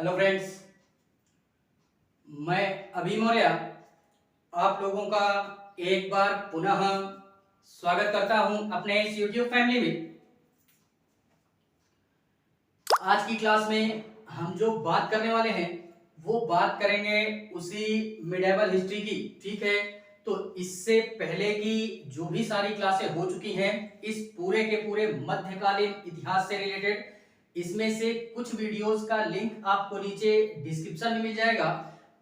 Hello friends, मैं अभी मौर्य आप लोगों का एक बार पुनः स्वागत करता हूं अपने इस YouTube फैमिली में। आज की क्लास में हम जो बात करने वाले हैं वो बात करेंगे उसी मिडेवल हिस्ट्री की। ठीक है, तो इससे पहले की जो भी सारी क्लासें हो चुकी हैं इस पूरे के पूरे मध्यकालीन इतिहास से रिलेटेड, इसमें से कुछ वीडियोस का लिंक आपको नीचे डिस्क्रिप्शन में मिल जाएगा।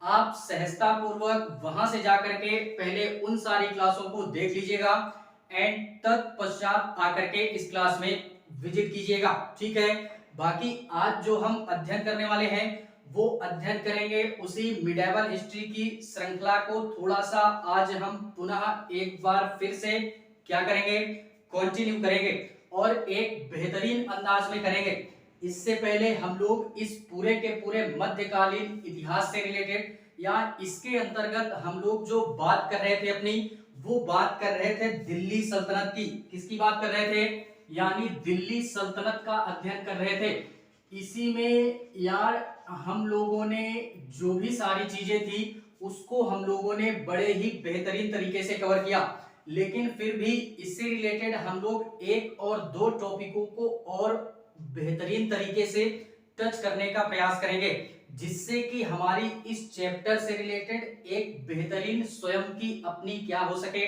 आप सहजता पूर्वक वहां से जाकर के पहले उन सारी क्लासों को देख लीजिएगा एंड तत्पश्चात आकर के इस क्लास में विजिट कीजिएगा। ठीक है, बाकी आज जो हम अध्ययन करने वाले हैं वो अध्ययन करेंगे उसी मिडेवल हिस्ट्री की श्रृंखला को थोड़ा सा आज हम पुनः एक बार फिर से क्या करेंगे, कंटिन्यू करेंगे और एक बेहतरीन अंदाज में करेंगे। इससे पहले हम लोग इस पूरे के पूरे मध्यकालीन इतिहास से रिलेटेड या इसके अंतर्गत हम लोग जो बात कर रहे थे अपनी, वो बात कर रहे थे दिल्ली सल्तनत की। किसकी बात कर रहे थे? यानी दिल्ली सल्तनत का अध्ययन कर रहे थे। इसी में यार हम लोगों ने जो भी सारी चीजें थी उसको हम लोगों ने बड़े ही बेहतरीन तरीके से कवर किया, लेकिन फिर भी इससे रिलेटेड हम लोग एक और दो टॉपिकों को और बेहतरीन तरीके से टच करने का प्रयास करेंगे, जिससे कि हमारी इस चैप्टर से रिलेटेड एक बेहतरीन स्वयं की अपनी क्या हो सके,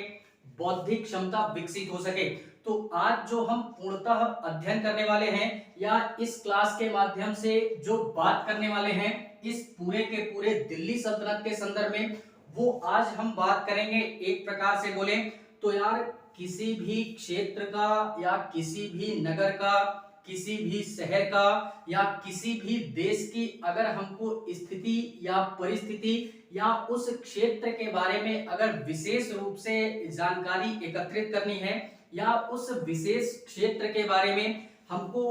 बौद्धिक क्षमता विकसित हो सके। तो आज जो हम पूर्णतः अध्ययन करने वाले हैं या इस क्लास के माध्यम से जो बात करने वाले हैं इस पूरे के पूरे दिल्ली सल्तनत के संदर्भ में, वो आज हम बात करेंगे। एक प्रकार से बोले तो यार किसी भी क्षेत्र का या किसी भी नगर का, किसी भी शहर का या किसी भी देश की अगर हमको स्थिति या परिस्थिति या उस क्षेत्र के बारे में अगर विशेष रूप से जानकारी एकत्रित करनी है या उस विशेष क्षेत्र के बारे में हमको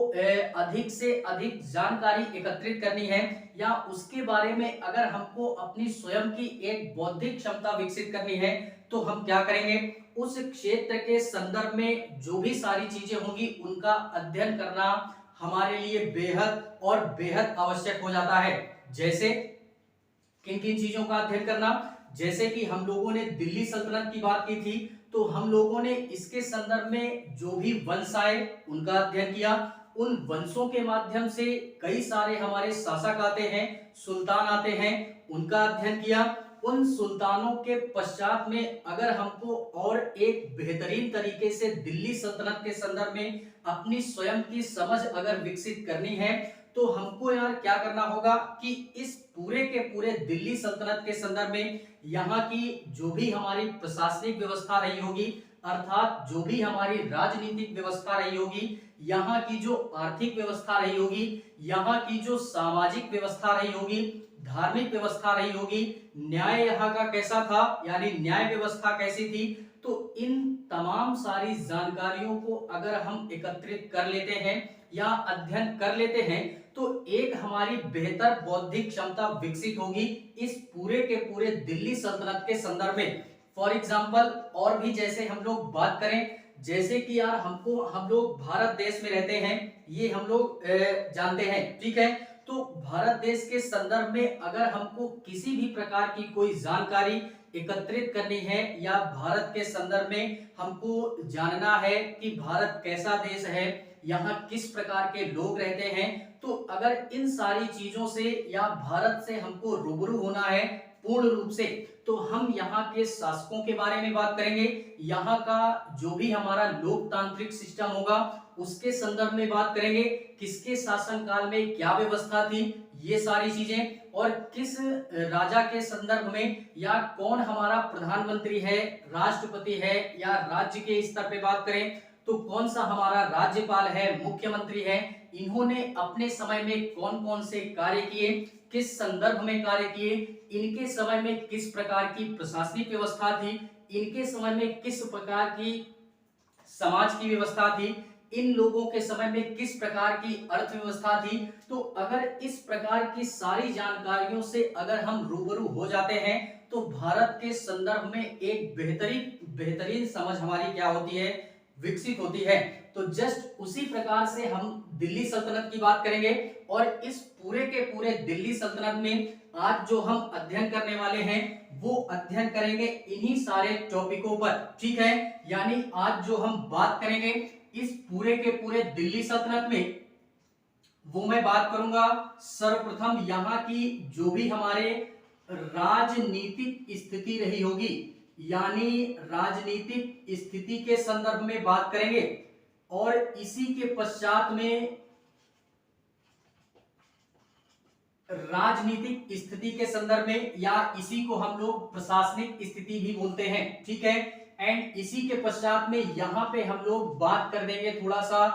अधिक से अधिक जानकारी एकत्रित करनी है या उसके बारे में अगर हमको अपनी स्वयं की एक बौद्धिक क्षमता विकसित करनी है, तो हम क्या करेंगे, उस क्षेत्र के संदर्भ में जो भी सारी चीजें होंगी उनका अध्ययन करना हमारे लिए बेहद और बेहद आवश्यक हो जाता है। जैसे किन किन चीजों का अध्ययन करना, जैसे कि हम लोगों ने दिल्ली सल्तनत की बात की थी, तो हम लोगों ने इसके संदर्भ में जो भी वंश आए उनका अध्ययन किया। उन वंशों के माध्यम से कई सारे हमारे शासक आते हैं, सुल्तान आते हैं, उनका अध्ययन किया। उन सुल्तानों के पश्चात में अगर हमको और एक बेहतरीन तरीके से दिल्ली सल्तनत के संदर्भ में अपनी स्वयं की समझ अगर विकसित करनी है, तो हमको यार क्या करना होगा कि इस पूरे के पूरे दिल्ली सल्तनत के संदर्भ में यहाँ की जो भी हमारी प्रशासनिक व्यवस्था रही होगी, अर्थात जो भी हमारी राजनीतिक व्यवस्था रही होगी, यहाँ की जो आर्थिक व्यवस्था रही होगी, यहाँ की जो सामाजिक व्यवस्था रही होगी, धार्मिक व्यवस्था रही होगी, न्याय यहाँ का कैसा था यानी न्याय व्यवस्था कैसी थी, तो इन तमाम सारी जानकारियों को अगर हम एकत्रित कर लेते हैं या अध्ययन कर लेते हैं तो एक हमारी बेहतर बौद्धिक क्षमता विकसित होगी इस पूरे के पूरे दिल्ली सल्तनत के संदर्भ में। फॉर एग्जांपल और भी जैसे हम लोग बात करें, जैसे कि यार हम लोग भारत देश में रहते हैं, ये हम लोग जानते हैं। ठीक है, तो भारत देश के संदर्भ में अगर हमको किसी भी प्रकार की कोई जानकारी एकत्रित करनी है या भारत के संदर्भ में हमको जानना है कि भारत कैसा देश है, यहाँ किस प्रकार के लोग रहते हैं, तो अगर इन सारी चीजों से या भारत से हमको रूबरू होना है पूर्ण रूप से, तो हम यहाँ के शासकों के बारे में बात करेंगे, यहाँ का जो भी हमारा लोकतांत्रिक सिस्टम होगा उसके संदर्भ में बात करेंगे, किसके शासन काल में क्या व्यवस्था थी, ये सारी चीजें, और किस राजा के संदर्भ में या कौन हमारा प्रधानमंत्री है, राष्ट्रपति है, या राज्य के स्तर पे बात करें तो कौन सा हमारा राज्यपाल है, मुख्यमंत्री है, इन्होंने अपने समय में कौन कौन से कार्य किए, किस संदर्भ में कार्य किए, इनके समय में किस प्रकार की प्रशासनिक व्यवस्था थी, इनके समय में किस प्रकार की समाज की व्यवस्था थी, इन लोगों के समय में किस प्रकार की अर्थव्यवस्था थी। तो अगर इस प्रकार की सारी जानकारियों से अगर हम रूबरू हो जाते हैं तो भारत के संदर्भ में एक बेहतरीन समझ हमारी क्या होती है, विकसित होती है। तो जस्ट उसी प्रकार से हम दिल्ली सल्तनत की बात करेंगे और इस पूरे के पूरे दिल्ली सल्तनत में आज जो हम अध्ययन करने वाले हैं वो अध्ययन करेंगे इन्हीं सारे टॉपिकों पर, ठीक है। यानी आज जो हम बात करेंगे इस पूरे के पूरे दिल्ली सल्तनत में वो मैं बात करूंगा सर्वप्रथम यहाँ की जो भी हमारे राजनीतिक स्थिति रही होगी, यानी राजनीतिक स्थिति के संदर्भ में बात करेंगे और इसी के पश्चात में राजनीतिक स्थिति के संदर्भ में या इसी को हम लोग प्रशासनिक स्थिति भी बोलते हैं, ठीक है। एंड इसी के पश्चात में यहाँ पे हम लोग बात कर देंगे थोड़ा सा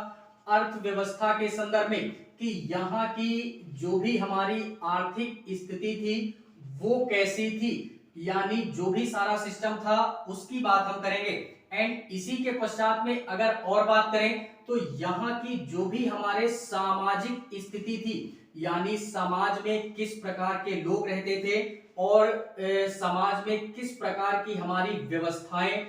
अर्थव्यवस्था के संदर्भ में कि यहाँ की जो भी हमारी आर्थिक स्थिति थी वो कैसी थी, यानी जो भी सारा सिस्टम था उसकी बात हम करेंगे। एंड इसी के पश्चात में अगर और बात करें तो यहाँ की जो भी हमारे सामाजिक स्थिति थी, यानी समाज में किस प्रकार के लोग रहते थे और समाज में किस प्रकार की हमारी व्यवस्थाएं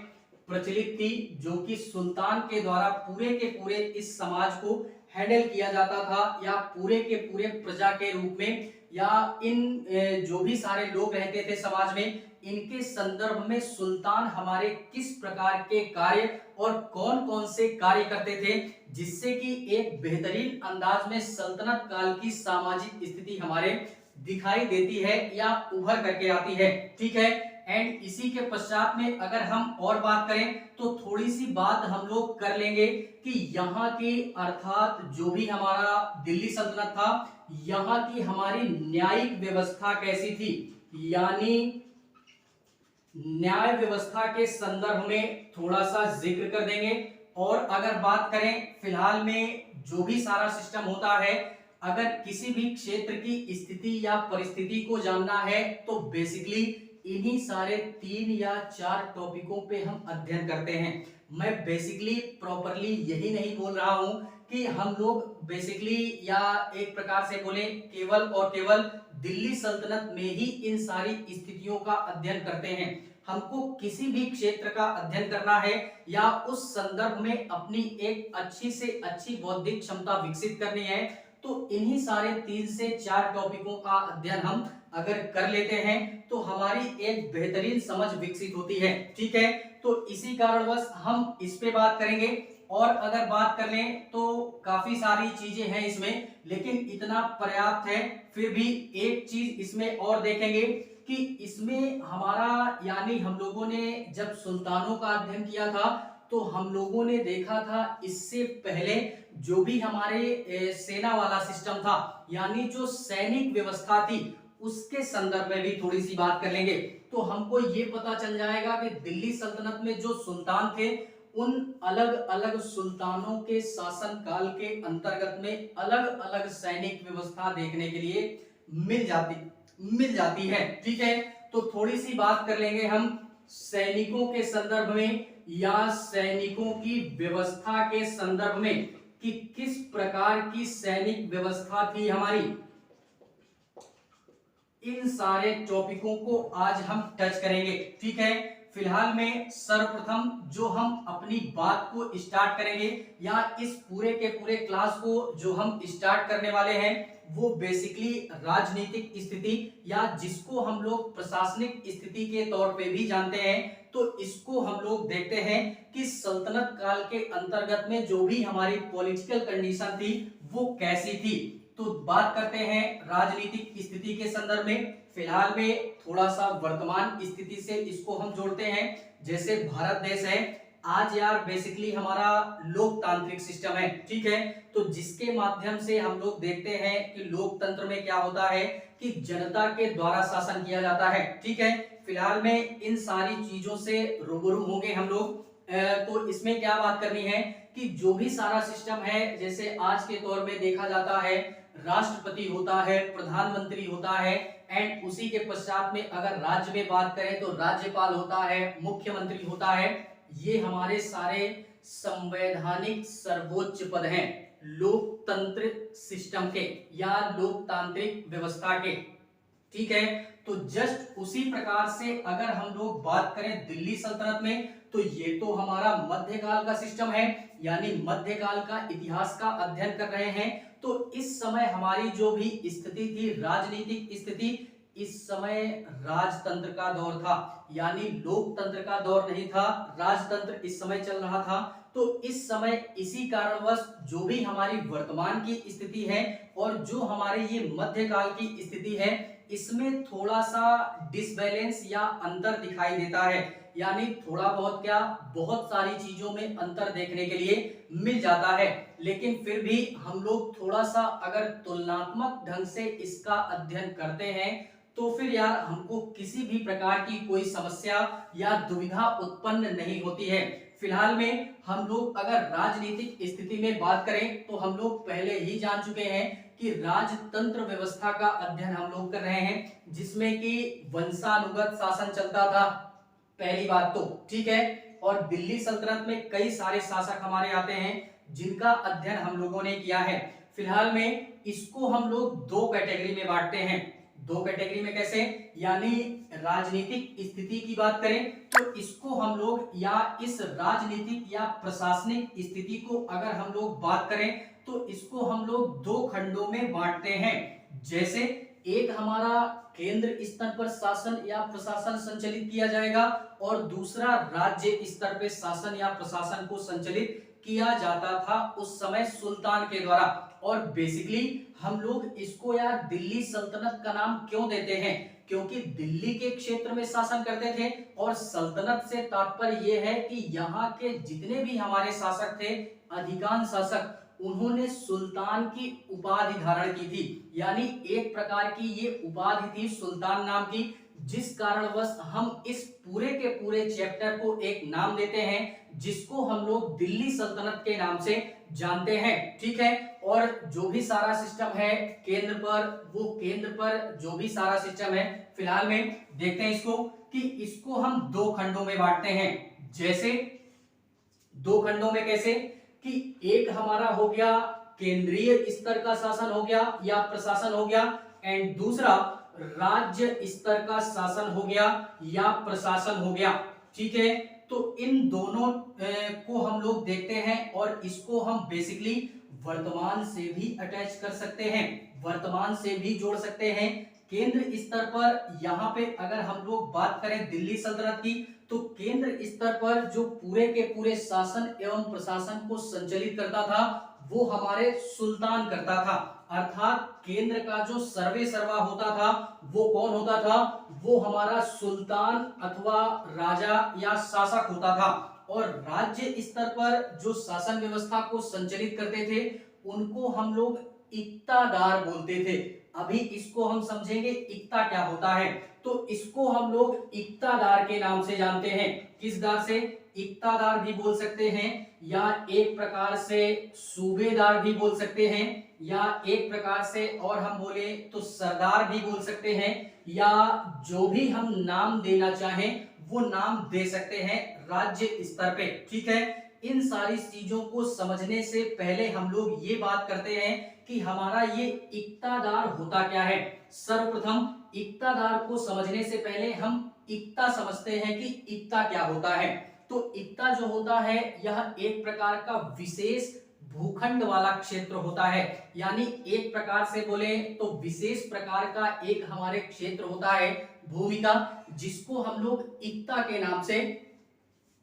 प्रचलित थी जो कि सुल्तान के द्वारा पूरे के पूरे इस समाज को हैंडल किया जाता था या पूरे के पूरे प्रजा के रूप में या इन जो भी सारे लोग रहते थे समाज में इनके संदर्भ में सुल्तान हमारे किस प्रकार के कार्य और कौन कौन से कार्य करते थे जिससे कि एक बेहतरीन अंदाज में सल्तनत काल की सामाजिक स्थिति हमारे दिखाई देती है या उभर करके आती है, ठीक है। एंड इसी के पश्चात में अगर हम और बात करें तो थोड़ी सी बात हम लोग कर लेंगे कि यहाँ की अर्थात जो भी हमारा दिल्ली सल्तनत था यहाँ की हमारी न्यायिक व्यवस्था कैसी थी, यानी न्याय व्यवस्था के संदर्भ में थोड़ा सा जिक्र कर देंगे। और अगर बात करें फिलहाल में जो भी सारा सिस्टम होता है, अगर किसी भी क्षेत्र की स्थिति या परिस्थिति को जानना है तो बेसिकली इन्हीं सारे 3 या 4 टॉपिकों पे हम अध्ययन करते हैं। मैं बेसिकली प्रॉपरली यही नहीं बोल रहा हूं कि हम लोग बेसिकली या एक प्रकार से बोले केवल और केवल दिल्ली सल्तनत में ही इन सारी स्थितियों का अध्ययन करते हैं। हमको किसी भी क्षेत्र का अध्ययन करना है या उस संदर्भ में अपनी एक अच्छी से अच्छी बौद्धिक क्षमता विकसित करनी है तो इन्हीं सारे 3 से 4 टॉपिकों का अध्ययन हम अगर कर लेते हैं तो हमारी एक बेहतरीन समझ विकसित होती है, ठीक है। तो इसी कारणवश हम इस पे बात करेंगे और अगर बात कर लें तो काफी सारी चीजें हैं इसमें, लेकिन इतना पर्याप्त है। फिर भी एक चीज इसमें और देखेंगे कि इसमें हमारा यानी हम लोगों ने जब सुल्तानों का अध्ययन किया था तो हम लोगों ने देखा था इससे पहले जो भी हमारे सेना वाला सिस्टम था यानी जो सैनिक व्यवस्था थी उसके संदर्भ में भी थोड़ी सी बात कर लेंगे तो हमको ये पता चल जाएगा कि दिल्ली सल्तनत में जो सुल्तान थे उन अलग अलग सुल्तानों के शासन काल के अंतर्गत में अलग अलग सैनिक व्यवस्था देखने के लिए मिल जाती है, ठीक है। तो थोड़ी सी बात कर लेंगे हम सैनिकों के संदर्भ में या सैनिकों की व्यवस्था के संदर्भ में कि किस प्रकार की सैनिक व्यवस्था थी हमारी। इन सारे टॉपिकों को आज हम टच करेंगे, ठीक है। फिलहाल में सर्वप्रथम जो हम अपनी बात को स्टार्ट करेंगे या इस पूरे के पूरे क्लास को जो हम स्टार्ट करने वाले हैं वो बेसिकली राजनीतिक स्थिति या जिसको हम लोग प्रशासनिक स्थिति के तौर पे भी जानते हैं तो इसको हम लोग देखते हैं कि सल्तनत काल के अंतर्गत में जो भी हमारी पॉलिटिकल कंडीशन थी वो कैसी थी। तो बात करते हैं राजनीतिक स्थिति के संदर्भ में। फिलहाल में थोड़ा सा वर्तमान स्थिति से इसको हम जोड़ते हैं। जैसे भारत देश है आज यार बेसिकली हमारा लोकतांत्रिक सिस्टम है, ठीक है। तो जिसके माध्यम से हम लोग देखते हैं कि लोकतंत्र में क्या होता है कि जनता के द्वारा शासन किया जाता है, ठीक है। फिलहाल में इन सारी चीजों से रूबरू होंगे हम लोग। तो इसमें क्या बात करनी है कि जो भी सारा सिस्टम है जैसे आज के दौर में देखा जाता है राष्ट्रपति होता है, प्रधानमंत्री होता है एंड उसी के पश्चात में अगर राज्य में बात करें तो राज्यपाल होता है, मुख्यमंत्री होता है। ये हमारे सारे संवैधानिक सर्वोच्च पद हैं लोकतंत्र सिस्टम के या लोकतांत्रिक व्यवस्था के, ठीक है। तो जस्ट उसी प्रकार से अगर हम लोग बात करें दिल्ली सल्तनत में, तो ये तो हमारा मध्यकाल का सिस्टम है, यानी मध्यकाल का इतिहास का अध्ययन कर रहे हैं। तो इस समय हमारी जो भी स्थिति थी, राजनीतिक स्थिति, इस समय राजतंत्र का दौर था, यानी लोकतंत्र का दौर नहीं था, राजतंत्र इस समय चल रहा था। तो इस समय इसी कारणवश जो भी हमारी वर्तमान की स्थिति है और जो हमारे ये मध्यकाल की स्थिति है, इसमें थोड़ा सा डिसबैलेंस या अंतर दिखाई देता है, यानी थोड़ा बहुत क्या, बहुत सारी चीजों में अंतर देखने के लिए मिल जाता है। लेकिन फिर भी हम लोग थोड़ा सा अगर तुलनात्मक ढंग से इसका अध्ययन करते हैं, तो फिर यार हमको किसी भी प्रकार की कोई समस्या या दुविधा उत्पन्न नहीं होती है। फिलहाल में हम लोग अगर राजनीतिक स्थिति में बात करें, तो हम लोग पहले ही जान चुके हैं कि राजतंत्र व्यवस्था का अध्ययन हम लोग कर रहे हैं, जिसमें कि वंशानुगत शासन चलता था, पहली बात तो, ठीक है। और दिल्ली सल्तनत में कई सारे शासक हमारे आते हैं जिनका अध्ययन हम लोगों ने किया है। फिलहाल में इसको हम लोग दो कैटेगरी में बांटते हैं। दो कैटेगरी में कैसे, यानी राजनीतिक स्थिति की बात करें तो इसको हम लोग, या इस राजनीतिक या प्रशासनिक स्थिति को अगर हम लोग बात करें तो इसको हम लोग दो खंडों में बांटते हैं। जैसे एक हमारा केंद्र स्तर पर शासन या प्रशासन संचालित किया जाएगा और दूसरा राज्य स्तर पर शासन या प्रशासन को संचालित किया जाता था उस समय सुल्तान के द्वारा। और बेसिकली हम लोग इसको यार दिल्ली सल्तनत का नाम क्यों देते हैं, क्योंकि दिल्ली के क्षेत्र में शासन करते थे और सल्तनत से तात्पर्य यह है कि यहाँ के जितने भी हमारे शासक थे, अधिकांश शासक, उन्होंने सुल्तान की उपाधि धारण की थी, यानी एक प्रकार की ये उपाधि थी सुल्तान नाम की, जिस कारणवश हम इस पूरे के पूरे चैप्टर को एक नाम देते हैं जिसको हम लोग दिल्ली सल्तनत के नाम से जानते हैं, ठीक है। और जो भी सारा सिस्टम है केंद्र पर, वो केंद्र पर जो भी सारा सिस्टम है, फिलहाल में देखते हैं इसको कि इसको हम दो खंडों में बांटते हैं। जैसे दो खंडों में कैसे, कि एक हमारा हो गया केंद्रीय स्तर का शासन हो गया या प्रशासन हो गया, एंड दूसरा राज्य स्तर का शासन हो गया या प्रशासन हो गया, ठीक है। तो इन दोनों को हम लोग देखते हैं और इसको हम बेसिकली वर्तमान से भी अटैच कर सकते हैं, वर्तमान से भी जोड़ सकते हैं। केंद्र स्तर पर यहाँ पे अगर हम लोग बात करें दिल्ली सल्तनत की, तो केंद्र स्तर पर जो पूरे के पूरे शासन एवं प्रशासन को संचालित करता था वो हमारे सुल्तान करता था, अर्थात केंद्र का जो सर्वे सर्वा होता था वो कौन होता था, वो हमारा सुल्तान अथवा राजा या शासक होता था। और राज्य स्तर पर जो शासन व्यवस्था को संचालित करते थे उनको हम लोग इक्तादार बोलते थे। अभी इसको हम समझेंगे इक्ता क्या होता है, तो इसको हम लोग इक्तादार के नाम से जानते हैं। किस दार से, इक्तादार भी बोल सकते हैं, या एक प्रकार से सूबेदार भी बोल सकते हैं, या एक प्रकार से और हम बोले तो सरदार भी बोल सकते हैं, या जो भी हम नाम देना चाहें वो नाम दे सकते हैं राज्य स्तर पे, ठीक है। इन सारी चीजों को समझने से पहले हम लोग ये बात करते हैं कि हमारा ये इक्तादार होता क्या है। सर्वप्रथम इक्तादार को समझने से पहले हम इक्ता समझते हैं कि इक्ता क्या होता है। तो इक्ता जो होता है यह एक प्रकार का विशेष भूखंड वाला क्षेत्र होता है, यानी एक प्रकार से बोले तो विशेष प्रकार का एक हमारे क्षेत्र होता है भूमि का, जिसको हम लोग इक्ता के नाम से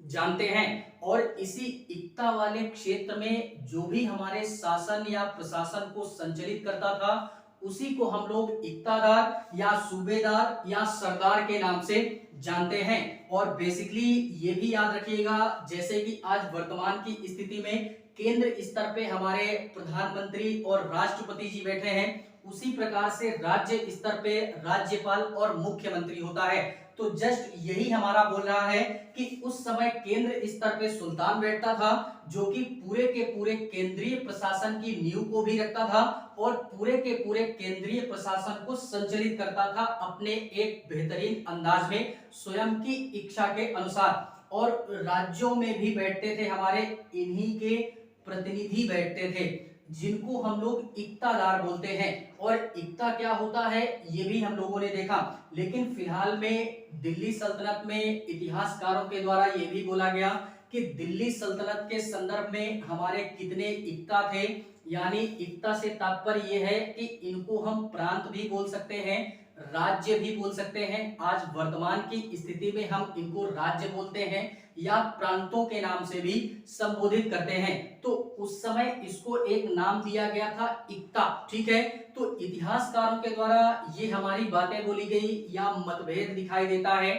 जानते हैं। और इसी इक्ता वाले क्षेत्र में जो भी हमारे शासन या प्रशासन को संचालित करता था उसी को हम लोग इक्तादार या सूबेदार या सरदार के नाम से जानते हैं। और बेसिकली ये भी याद रखिएगा, जैसे कि आज वर्तमान की स्थिति में केंद्र स्तर पे हमारे प्रधानमंत्री और राष्ट्रपति जी बैठे हैं, उसी प्रकार से राज्य स्तर पे राज्यपाल और मुख्यमंत्री होता है। तो जस्ट यही हमारा बोल रहा है कि उस समय केंद्र स्तर पे सुल्तान बैठता था, जो कि पूरे के पूरे केंद्रीय प्रशासन की नींव को भी रखता था और पूरे के पूरे केंद्रीय प्रशासन को संचालित करता था अपने एक बेहतरीन अंदाज में, स्वयं की इच्छा के अनुसार। और राज्यों में भी बैठते थे हमारे इन्हीं के प्रतिनिधि बैठते थे। जिनको हम लोग इक्तादार बोलते हैं। और इक्ता क्या होता है ये भी हम लोगों ने देखा, लेकिन फिलहाल में दिल्ली सल्तनत में इतिहासकारों के द्वारा ये भी बोला गया कि दिल्ली सल्तनत के संदर्भ में हमारे कितने इक्ता थे। यानी इक्ता से तात्पर्य यह है कि इनको हम प्रांत भी बोल सकते हैं, राज्य भी बोल सकते हैं। आज वर्तमान की स्थिति में हम इनको राज्य बोलते हैं या प्रांतों के नाम से भी संबोधित करते हैं। तो उस समय इसको एक नाम दिया गया था इक्ता, ठीक है। तो इतिहासकारों के द्वारा ये हमारी बातें बोली गई या मतभेद दिखाई देता है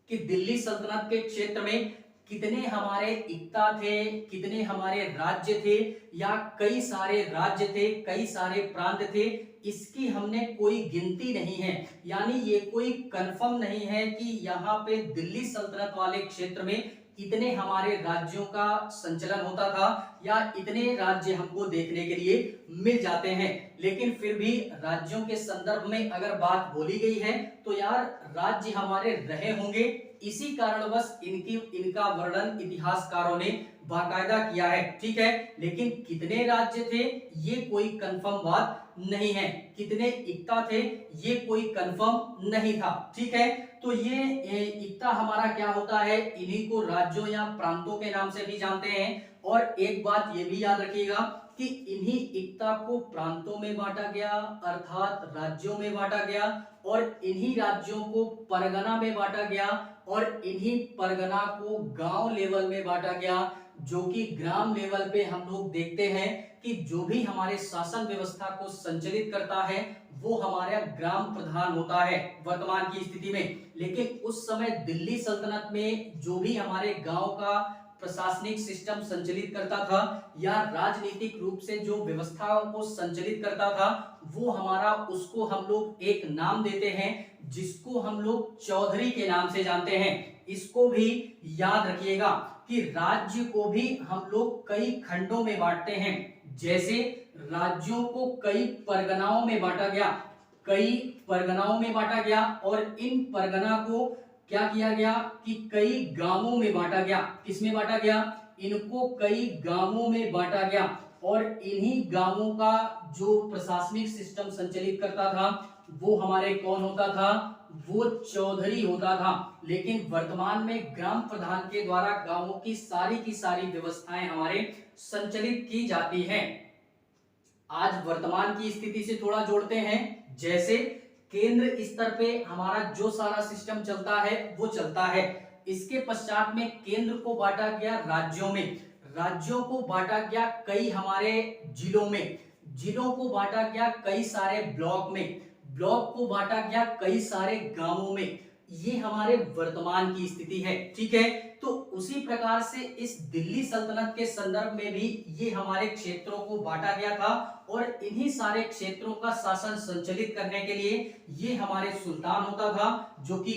कि दिल्ली सल्तनत के क्षेत्र में कितने हमारे इक्ता थे, कितने हमारे राज्य थे, या कई सारे राज्य थे, कई सारे प्रांत थे। इसकी हमने कोई गिनती नहीं है, यानी ये कोई कंफर्म नहीं है कि यहाँ पे दिल्ली सल्तनत वाले क्षेत्र में इतने हमारे राज्यों का संचलन होता था या इतने राज्य हमको देखने के लिए मिल जाते हैं। लेकिन फिर भी राज्यों के संदर्भ में अगर बात बोली गई है तो यार राज्य हमारे रहे होंगे, इसी कारणवश इनका वर्णन इतिहासकारों ने बाकायदा किया है, ठीक है। लेकिन कितने राज्य थे ये कोई कंफर्म बात नहीं है, कितने इक्ता थे ये कोई कंफर्म नहीं था, ठीक है। तो ये इक्ता हमारा क्या होता है, इन्हीं को राज्यों या प्रांतों के नाम से भी जानते हैं। और एक बात ये भी याद रखिएगा कि इन्हीं इक्ता को प्रांतों में बांटा गया अर्थात राज्यों में बांटा गया, और इन्हीं राज्यों को परगना में बांटा गया, और इन्हीं परगना को गांव लेवल में बांटा गया, जो कि ग्राम लेवल पे हम लोग देखते हैं कि जो भी हमारे शासन व्यवस्था को संचालित करता है वो हमारा ग्राम प्रधान होता है वर्तमान की स्थिति में। लेकिन उस समय दिल्ली सल्तनत में जो भी हमारे गांव का प्रशासनिक सिस्टम संचालित करता था या राजनीतिक रूप से जो व्यवस्थाओं को संचालित करता था वो हमारा, उसको हम लोग एक नाम देते हैं जिसको हम लोग चौधरी के नाम से जानते हैं। इसको भी याद रखिएगा कि राज्य को भी हम लोग कई खंडों में बांटते हैं। जैसे राज्यों को कई परगनाओं में बांटा गया, कई परगनाओं में बांटा गया, और इन परगना को क्या किया गया कि कई गांवों में बांटा गया। किसमें बांटा गया, इनको कई गांवों में बांटा गया, और इन्हीं गांवों का जो प्रशासनिक सिस्टम संचालित करता था वो हमारे कौन होता था, वो चौधरी होता था। लेकिन वर्तमान में ग्राम प्रधान के द्वारा गांवों की सारी व्यवस्थाएं हमारे संचालित की जाती हैं। आज वर्तमान की स्थिति से थोड़ा जोड़ते हैं। जैसे केंद्र स्तर पे हमारा जो सारा सिस्टम चलता है वो चलता है, इसके पश्चात में केंद्र को बांटा गया राज्यों में, राज्यों को बांटा गया कई हमारे जिलों में, जिलों को बांटा गया कई सारे ब्लॉक में, ब्लॉक को बांटा गया कई सारे गांवों में। ये हमारे वर्तमान की स्थिति है, ठीक है। तो उसी प्रकार से इस दिल्ली सल्तनत के संदर्भ में भी ये हमारे क्षेत्रों को बांटा गया था, और इन्हीं सारे क्षेत्रों का शासन संचालित करने के लिए ये हमारे सुल्तान होता था जो कि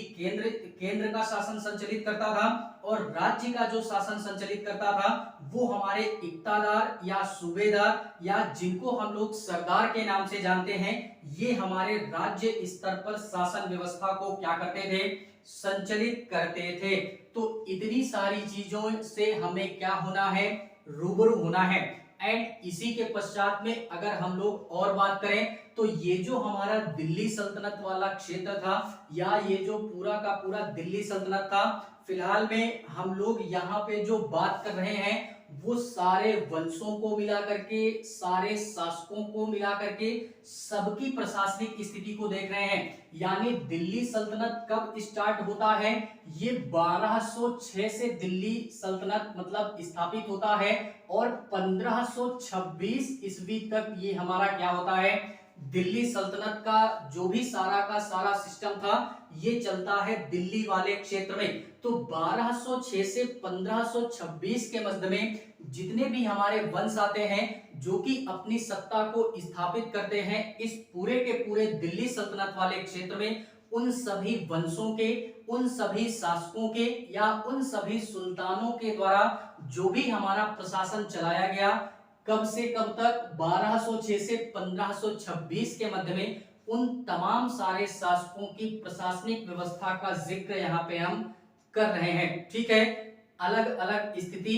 केंद्र का शासन संचालित करता था, और राज्य का जो शासन संचालित करता था वो हमारे इक्तादार या सूबेदार या जिनको हम लोग सरदार के नाम से जानते हैं, ये हमारे राज्य स्तर पर शासन व्यवस्था को क्या करते थे, संचालित करते थे। तो इतनी सारी चीजों से हमें क्या होना है, रूबरू होना है। एंड इसी के पश्चात में अगर हम लोग और बात करें तो ये जो हमारा दिल्ली सल्तनत वाला क्षेत्र था या ये जो पूरा का पूरा दिल्ली सल्तनत था, फिलहाल में हम लोग यहाँ पे जो बात कर रहे हैं वो सारे वंशों को मिला करके, सारे शासकों को मिला करके सबकी प्रशासनिक स्थिति को देख रहे हैं। यानी दिल्ली सल्तनत कब स्टार्ट होता है, ये 1206 से दिल्ली सल्तनत मतलब स्थापित होता है, और 1526 ईस्वी तक ये हमारा क्या होता है, दिल्ली सल्तनत का जो भी सारा का सारा सिस्टम था ये चलता है दिल्ली वाले क्षेत्र में। तो 1206 से 1526 के मध्य में जितने भी हमारे वंश आते हैं जो कि अपनी सत्ता को स्थापित करते हैं इस पूरे के पूरे दिल्ली सल्तनत वाले क्षेत्र में, उन सभी वंशों के, उन सभी शासकों के या उन सभी सुल्तानों के द्वारा जो भी हमारा प्रशासन चलाया गया, कब से कब तक, 1206 से 1526 के मध्य में, उन तमाम सारे शासकों की प्रशासनिक व्यवस्था का जिक्र यहाँ पे हम कर रहे हैं, ठीक है। अलग अलग स्थिति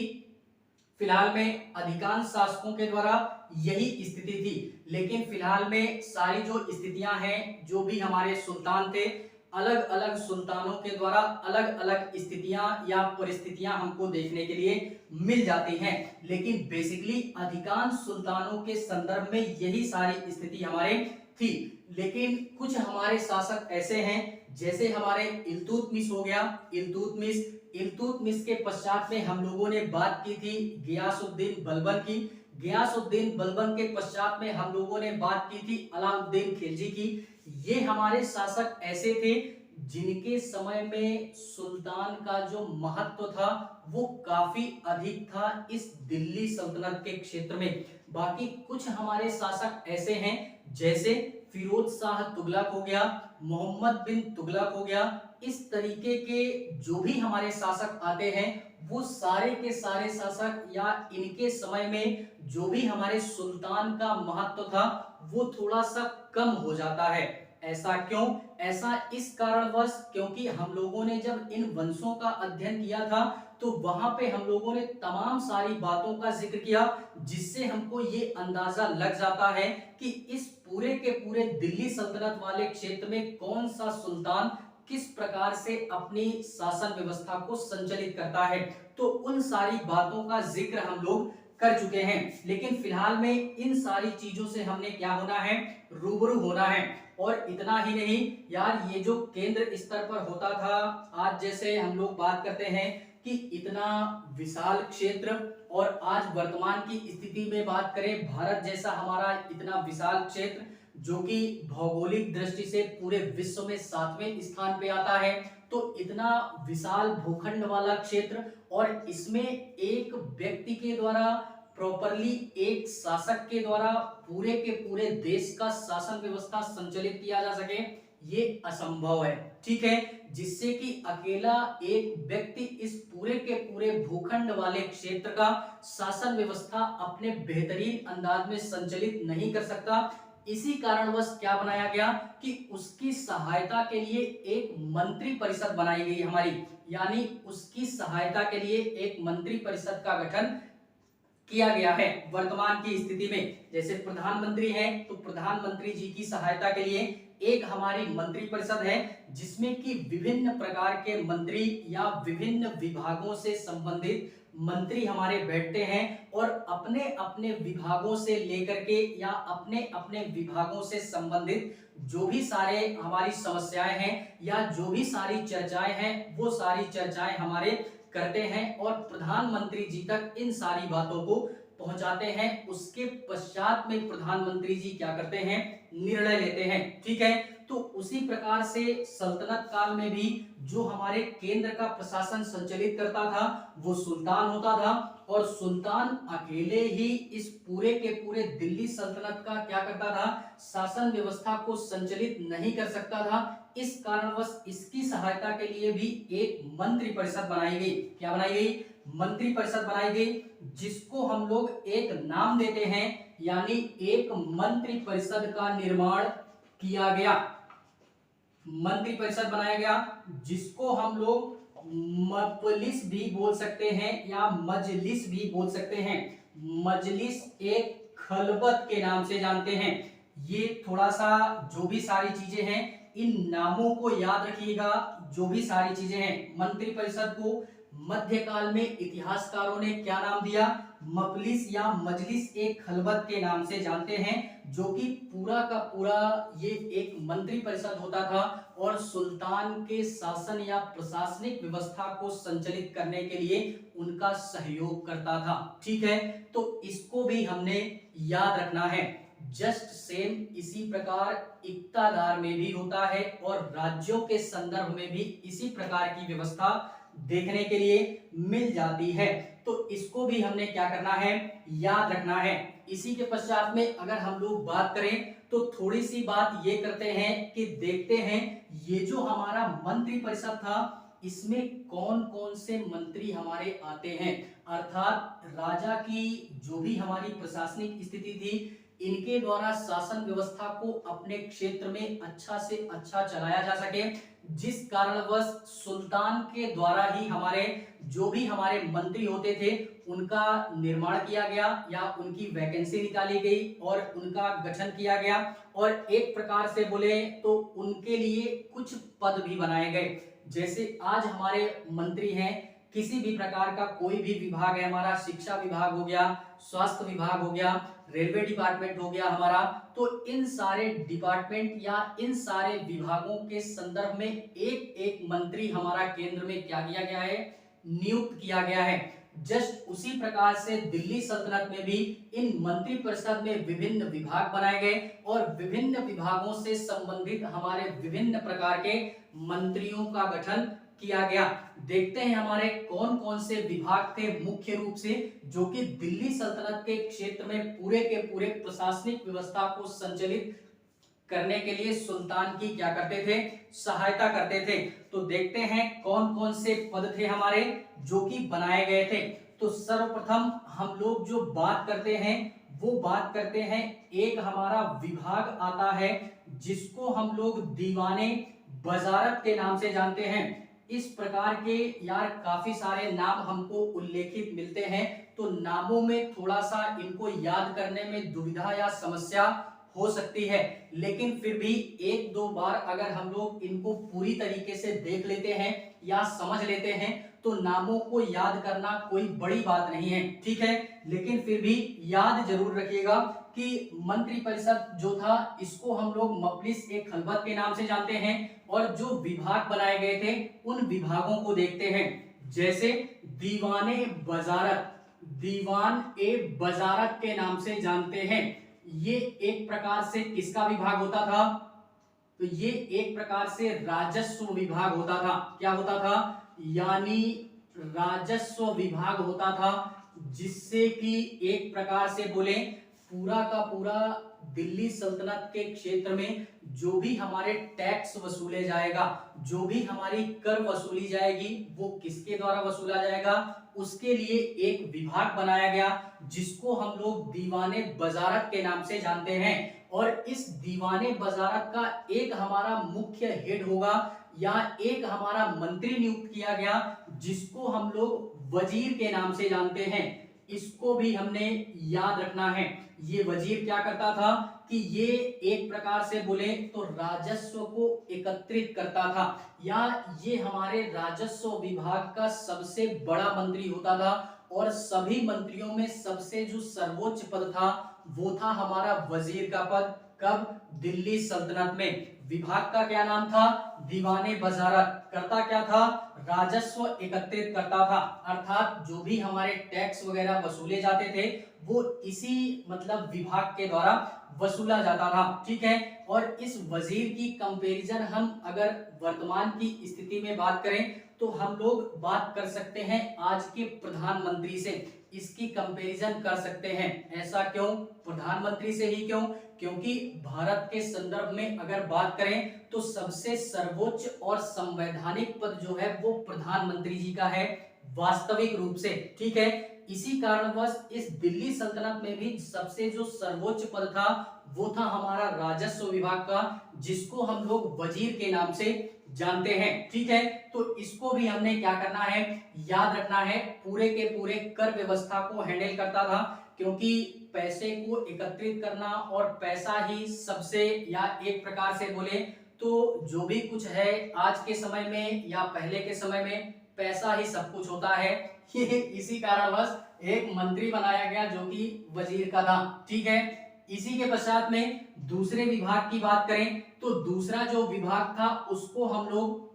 फिलहाल में अधिकांश शासकों के द्वारा यही स्थिति थी, लेकिन फिलहाल में सारी जो स्थितियां हैं, जो भी हमारे सुल्तान थे, अलग अलग सुल्तानों के द्वारा अलग अलग स्थितियां या परिस्थितियां हमको देखने के लिए मिल जाती हैं, लेकिन बेसिकली अधिकांश सुल्तानों के संदर्भ में यही सारी स्थिति हमारे थी। लेकिन कुछ हमारे शासक ऐसे हैं, जैसे हमारे इल्तुतमिश हो गया। इल्तुतमिश के पश्चात में हम लोगों ने बात की थी गियासुद्दीन बलबन की। गियासुद्दीन बलबन के पश्चात में हम लोगों ने बात की थी अलाउद्दीन खिलजी की। ये हमारे शासक ऐसे थे जिनके समय में सुल्तान का जो महत्व था वो काफी अधिक था इस दिल्ली सल्तनत के क्षेत्र में। बाकी कुछ हमारे शासक ऐसे हैं, जैसे फिरोज शाह तुगलक हो गया, मोहम्मद बिन तुगलक हो गया। इस तरीके के जो भी हमारे शासक आते हैं, वो सारे के सारे शासक या इनके समय में जो भी हमारे सुल्तान का महत्व था वो थोड़ा सा कम हो जाता है। ऐसा क्यों? ऐसा इस कारणवश क्योंकि हम लोगों ने जब इन वंशों का अध्ययन किया था तो वहां पे हम लोगों ने तमाम सारी बातों का जिक्र किया, जिससे हमको ये अंदाजा लग जाता है कि इस पूरे के पूरे दिल्ली सल्तनत वाले क्षेत्र में कौन सा सुल्तान किस प्रकार से अपनी शासन व्यवस्था को संचालित करता है। तो उन सारी बातों का जिक्र हम लोग कर चुके हैं, लेकिन फिलहाल में इन सारी चीजों से हमने क्या होना है, रूबरू होना है। और इतना ही नहीं यार, ये जो केंद्र स्तर पर होता था, आज जैसे हम लोग बात करते हैं कि इतना विशाल क्षेत्र, और आज वर्तमान की स्थिति में बात करें, भारत जैसा हमारा इतना विशाल क्षेत्र जो कि भौगोलिक दृष्टि से पूरे विश्व में 7वें स्थान पे आता है, तो इतना विशाल भूखंड वाला क्षेत्र, और इसमें एक व्यक्ति के द्वारा प्रॉपरली एक शासक के द्वारा पूरे के पूरे देश का शासन व्यवस्था संचालित किया जा सके, ये असंभव है। ठीक है, जिससे कि अकेला एक व्यक्ति इस पूरे के पूरे भूखंड वाले क्षेत्र का शासन व्यवस्था अपने बेहतरीन अंदाज में संचालित नहीं कर सकता। इसी कारणवश क्या बनाया गया कि उसकी सहायता के लिए एक मंत्री परिषद बनाई गई हमारी, यानी उसकी सहायता के लिए एक मंत्री परिषद का गठन किया गया है। वर्तमान की स्थिति में जैसे प्रधानमंत्री है, तो प्रधानमंत्री जी की सहायता के लिए एक हमारी मंत्री परिषद है, जिसमें कि विभिन्न प्रकार के मंत्री या विभिन्न विभागों से संबंधित मंत्री हमारे बैठते हैं और अपने अपने विभागों से लेकर के या अपने अपने विभागों से संबंधित जो भी सारे हमारी समस्याएं हैं या जो भी सारी चर्चाएं हैं, वो सारी चर्चाएं हमारे करते हैं और प्रधानमंत्री जी तक इन सारी बातों को पहुंचाते हैं। उसके पश्चात में प्रधानमंत्री जी क्या करते हैं, निर्णय लेते हैं। ठीक है, तो उसी प्रकार से सल्तनत काल में भी जो हमारे केंद्र का प्रशासन संचालित करता था वो सुल्तान होता था, और सुल्तान अकेले ही इस पूरे के पूरे दिल्ली सल्तनत का क्या करता था, शासन व्यवस्था को संचालित नहीं कर सकता था। इस कारणवश इसकी सहायता के लिए भी एक मंत्री परिषद बनाई गई। क्या बनाई गई? मंत्री परिषद बनाई गई, जिसको हम लोग एक नाम देते हैं, यानी एक मंत्री परिषद का निर्माण किया गया। मंत्री परिषद बनाया गया, जिसको हम लोग मजलिस भी बोल सकते हैं या मजलिस भी बोल सकते हैं। मजलिस एक खलबत के नाम से जानते हैं। ये थोड़ा सा जो भी सारी चीजें हैं, इन नामों को याद रखिएगा। जो भी सारी चीजें हैं, मंत्री परिषद को मध्यकाल में इतिहासकारों ने क्या नाम दिया, मजलिस या मजलिस एक खलबत के नाम से जानते हैं, जो कि पूरा का पूरा ये एक मंत्री परिषद होता था और सुल्तान के शासन या प्रशासनिक व्यवस्था को संचालित करने के लिए उनका सहयोग करता था। ठीक है, तो इसको भी हमने याद रखना है। जस्ट सेम इसी प्रकार इक्तादार में भी होता है और राज्यों के संदर्भ में भी इसी प्रकार की व्यवस्था देखने के लिए मिल जाती है। तो इसको भी हमने क्या करना है, याद रखना है। इसी के पश्चात में अगर हम लोग बात करें तो थोड़ी सी बात ये करते हैं कि देखते हैं ये जो हमारा मंत्री परिषद था, इसमें कौन कौन से मंत्री हमारे आते हैं। अर्थात राजा की जो भी हमारी प्रशासनिक स्थिति थी, इनके द्वारा शासन व्यवस्था को अपने क्षेत्र में अच्छा से अच्छा चलाया जा सके, जिस कारणवश सुल्तान के द्वारा ही हमारे जो भी हमारे मंत्री होते थे उनका निर्माण किया गया या उनकी वैकेंसी निकाली गई और उनका गठन किया गया और एक प्रकार से बोले तो उनके लिए कुछ पद भी बनाए गए। जैसे आज हमारे मंत्री हैं, किसी भी प्रकार का कोई भी विभाग है, हमारा शिक्षा विभाग हो गया, स्वास्थ्य विभाग हो गया, रेलवे डिपार्टमेंट हो गया हमारा, तो इन सारे डिपार्टमेंट या इन सारे विभागों के संदर्भ में एक एक मंत्री हमारा केंद्र में क्या किया गया है, नियुक्त किया गया है। जस्ट उसी प्रकार से दिल्ली सल्तनत में भी इन मंत्री परिषद में विभिन्न विभाग बनाए गए और विभिन्न विभागों से संबंधित हमारे विभिन्न प्रकार के मंत्रियों का गठन किया गया। देखते हैं हमारे कौन कौन से विभाग थे मुख्य रूप से जो कि दिल्ली सल्तनत के क्षेत्र में पूरे के पूरे प्रशासनिक व्यवस्था को संचालित करने के लिए सुल्तान की क्या करते थे, सहायता करते थे। तो देखते हैं कौन कौन से पद थे हमारे जो कि बनाए गए थे। तो सर्वप्रथम हम लोग जो बात करते हैं वो बात करते हैं, एक हमारा विभाग आता है जिसको हम लोग दीवाने वजारत के नाम से जानते हैं। इस प्रकार के यार काफी सारे नाम हमको उल्लेखित मिलते हैं, तो नामों में थोड़ा सा इनको याद करने में दुविधा या समस्या हो सकती है, लेकिन फिर भी एक दो बार अगर हम लोग इनको पूरी तरीके से देख लेते हैं या समझ लेते हैं तो नामों को याद करना कोई बड़ी बात नहीं है, ठीक है। लेकिन फिर भी याद जरूर रखिएगा कि मंत्री परिषद जो था इसको हम लोग मफलिस ए खलबत के नाम से जानते हैं और जो विभाग बनाए गए थे उन विभागों को देखते हैं। जैसे दीवाने वजारत, दीवान ए वजारत के नाम से जानते हैं। ये एक प्रकार से किसका विभाग होता था, तो ये एक प्रकार से राजस्व विभाग होता था। क्या होता था, यानी राजस्व विभाग होता था, जिससे कि एक प्रकार से बोले पूरा का पूरा दिल्ली सल्तनत के क्षेत्र में जो भी हमारे टैक्स वसूले जाएगा, जो भी हमारी कर वसूली जाएगी वो किसके द्वारा वसूला जाएगा, उसके लिए एक विभाग बनाया गया जिसको हम लोग दीवाने वजारत के नाम से जानते हैं। और इस दीवाने वजारत का एक हमारा मुख्य हेड होगा या एक हमारा मंत्री नियुक्त किया गया जिसको हम लोग वजीर के नाम से जानते हैं। इसको भी हमने याद रखना है। ये वजीर क्या करता था कि ये एक प्रकार से बोले तो राजस्व को एकत्रित करता था, या ये हमारे राजस्व विभाग का सबसे बड़ा मंत्री होता था और सभी मंत्रियों में सबसे जो सर्वोच्च पद था वो था हमारा वजीर का पद। कब, दिल्ली सल्तनत में। विभाग का क्या नाम था, दीवाने वजारत। करता क्या था, राजस्व एकत्रित करता था, अर्थात जो भी हमारे टैक्स वगैरह वसूले जाते थे वो इसी मतलब विभाग के द्वारा वसूला जाता था, ठीक है। और इस वजीर की कंपैरिजन हम अगर वर्तमान की स्थिति में बात करें तो हम लोग बात कर सकते हैं आज के प्रधानमंत्री से, इसकी कंपैरिजन कर सकते हैं। ऐसा क्यों, प्रधानमंत्री से ही क्यों, क्योंकि भारत के संदर्भ में अगर बात करें तो सबसे सर्वोच्च और संवैधानिक पद जो है वो प्रधानमंत्री जी का है वास्तविक रूप से, ठीक है। इसी कारणवश इस दिल्ली सल्तनत में भी सबसे जो सर्वोच्च पद था वो था हमारा राजस्व विभाग का, जिसको हम लोग वजीर के नाम से जानते हैं, ठीक है। तो इसको भी हमने क्या करना है, याद रखना है। पूरे के पूरे कर व्यवस्था को हैंडल करता था, क्योंकि पैसे को एकत्रित करना और पैसा ही सबसे, या एक प्रकार से बोले तो जो भी कुछ है आज के समय में या पहले के समय में पैसा ही सब कुछ होता है। ये इसी कारणवश एक मंत्री बनाया गया जो कि वजीर का था, ठीक है। इसी के पश्चात में दूसरे विभाग की बात करें तो दूसरा जो विभाग था उसको हम लोग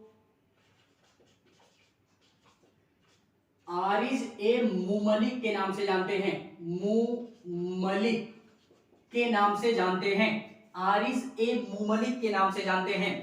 आरिज ए मुमलिक के नाम से जानते हैं। मुमलिक के नाम से जानते हैं, आरिज ए मुमलिक के नाम से जानते हैं।